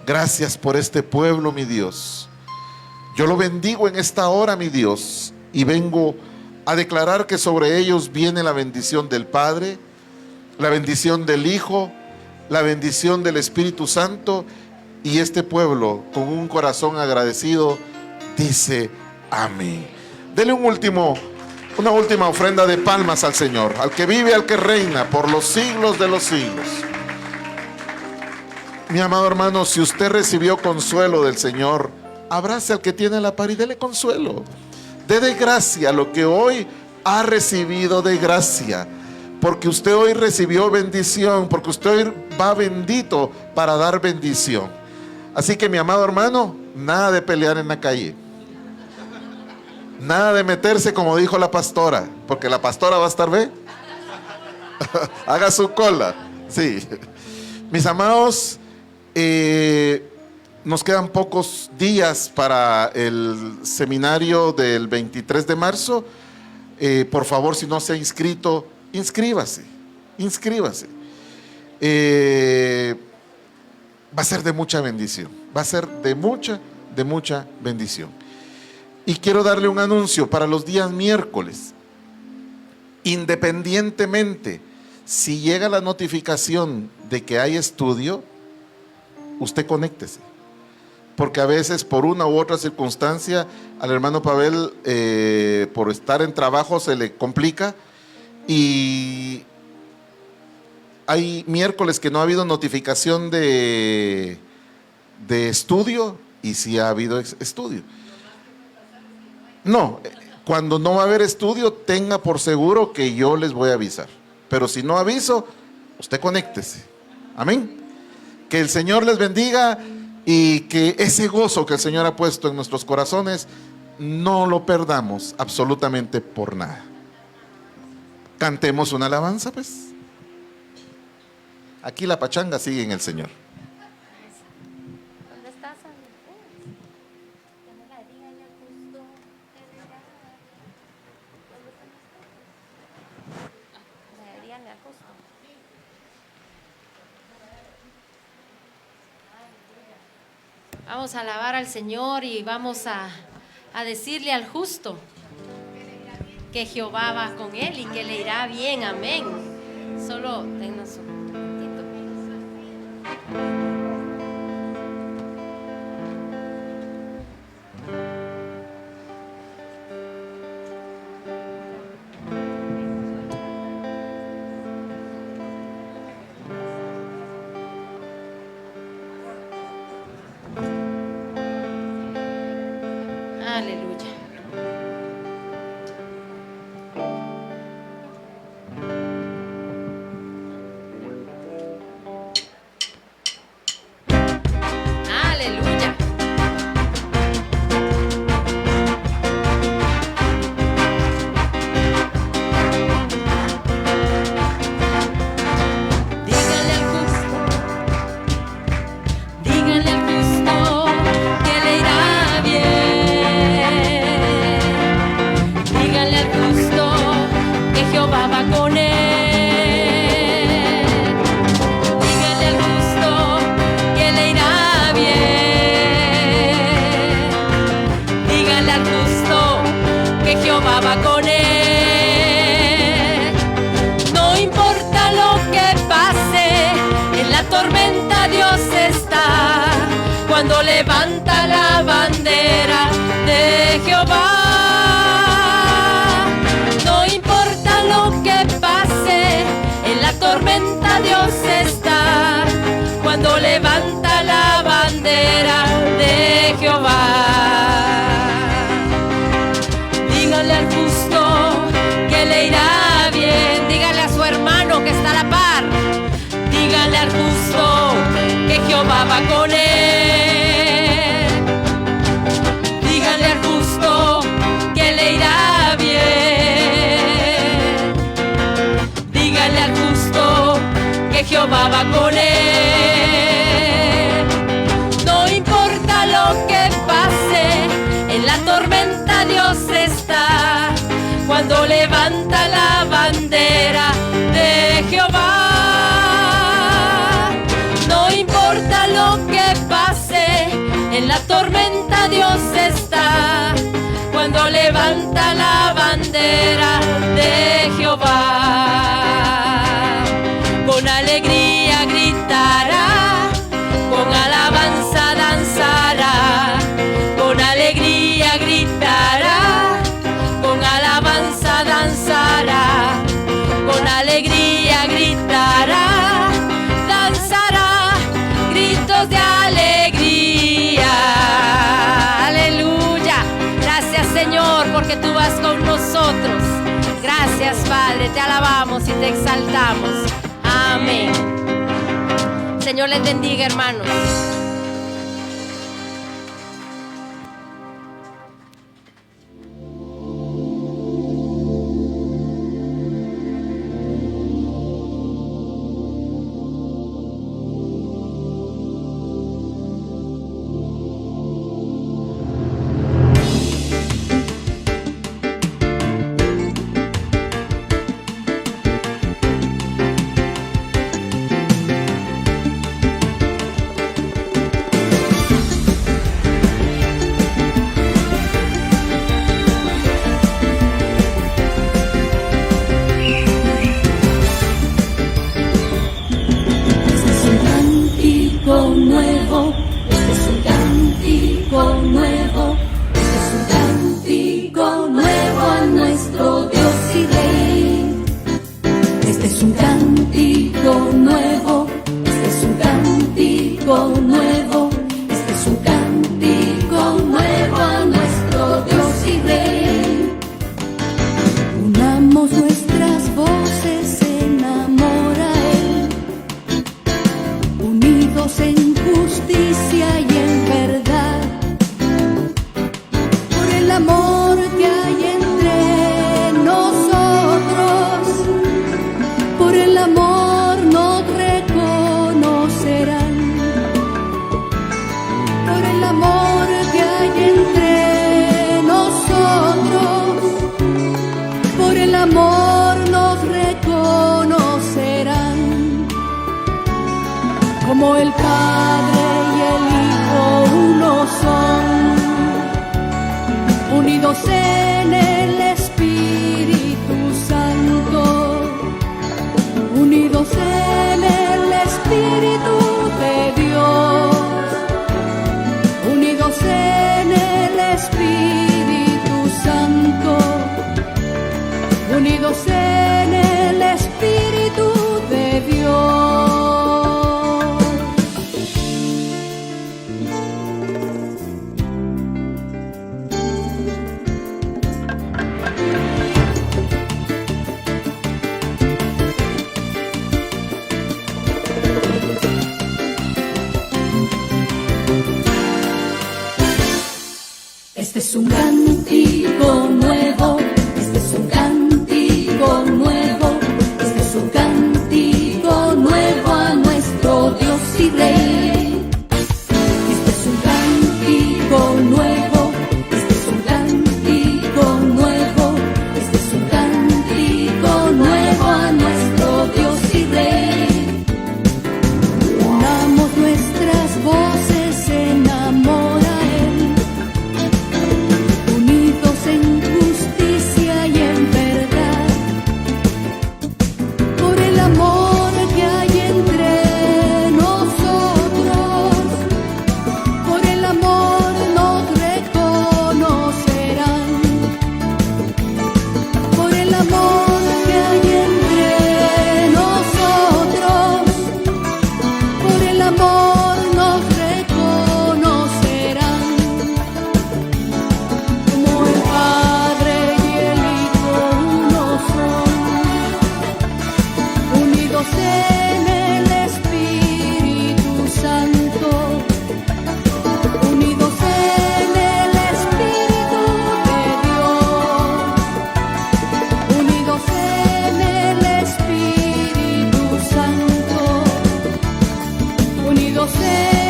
B: Gracias por este pueblo, mi Dios. Yo lo bendigo en esta hora, mi Dios, y vengo a declarar que sobre ellos viene la bendición del Padre, la bendición del Hijo, la bendición del Espíritu Santo, y este pueblo, con un corazón agradecido, dice amén. Dele una última ofrenda de palmas al Señor, al que vive, al que reina por los siglos de los siglos. Mi amado hermano, si usted recibió consuelo del Señor, abrace al que tiene la par y dele consuelo. Dé de gracia lo que hoy ha recibido de gracia, porque usted hoy recibió bendición, porque usted hoy va bendito para dar bendición. Así que, mi amado hermano, nada de pelear en la calle, nada de meterse como dijo la pastora, porque la pastora va a estar, ¿ve? Haga su cola. Sí. Mis amados, nos quedan pocos días para el seminario del 23 de marzo. Por favor, si no se ha inscrito, inscríbase. Va a ser de mucha bendición. Va a ser de mucha bendición. Y quiero darle un anuncio para los días miércoles. Independientemente, si llega la notificación de que hay estudio, usted conéctese. Porque a veces por una u otra circunstancia al hermano Pavel, por estar en trabajo, se le complica. Y hay miércoles que no ha habido notificación de estudio, y sí ha habido estudio. No, cuando no va a haber estudio, tenga por seguro que yo les voy a avisar. Pero si no aviso, usted conéctese. Amén. Que el Señor les bendiga y que ese gozo que el Señor ha puesto en nuestros corazones no lo perdamos absolutamente por nada. Cantemos una alabanza, pues. Aquí la pachanga sigue en el Señor.
C: ¿Dónde estás, amigo? Vamos a alabar al Señor y vamos a decirle al justo que Jehová va con él y que le irá bien. Amén. Solo denos un momentito. Aleluya. Aleluya. Dígale al justo que le irá bien. Dígale al justo que Jehová va con él. Dígale al justo que le irá bien. Dígale al justo que Jehová va con él. No importa lo que pase, en la tormenta Dios está. Cuando levanta la bandera de Jehová. No importa lo que pase, en la tormenta Dios está. Cuando levanta la bandera de Jehová. Dígale al justo que le irá bien. Dígale a su hermano que está a la par. Dígale al justo que Jehová va con él. Dígale al justo que le irá bien. Dígale al justo que Jehová va con él. No importa lo que pase, en la tormenta Dios está. Cuando levanta la bandera de Jehová. No importa lo que pase, en la tormenta Dios está. Cuando levanta la bandera de Jehová. Con alegría gritará, con alabanza danzará. Con alegría gritará, con alabanza danzará. Con alegría gritará, danzará, gritos de alegría. Aleluya. Gracias, Señor, porque tú vas con nosotros. Gracias, Padre, te alabamos y te exaltamos. Amén. Señor les bendiga, hermanos.
D: nuevo, este es un cántico nuevo, este es un cántico nuevo a nuestro Dios y Rey. Este es un cántico nuevo, este es un cántico nuevo, este es un cántico nuevo a nuestro Dios y Rey. Unamos nuestras voces en amor a Él, unidos en justicia y en verdad, por el amor que hay entre nosotros, por el amor nos reconocerán, por el amor que hay entre nosotros, por el amor nos reconocerán, como el Padre y el Hijo uno son, unidos en el Espíritu Santo, unidos en el Espíritu de Dios, unidos en el Espíritu Santo, unidos en el Espíritu de Dios. Este es un cántico nuevo, este es un cántico nuevo, este es un cántico nuevo a nuestro Dios y Rey. Este es un cántico nuevo, este es un cántico nuevo, este es un cántico nuevo a nuestro Dios y Rey. Unamos nuestras voces en amor a Él, unidos en justicia y en verdad, por el amor que hay entre nosotros, por el amor nos reconocerán, por el amor que hay entre nosotros, por el amor nos reconocerán, como el Padre y el Hijo uno son, unidos en el Espíritu Santo, unidos en el Espíritu de Dios, unidos en el Espíritu Santo, unidos en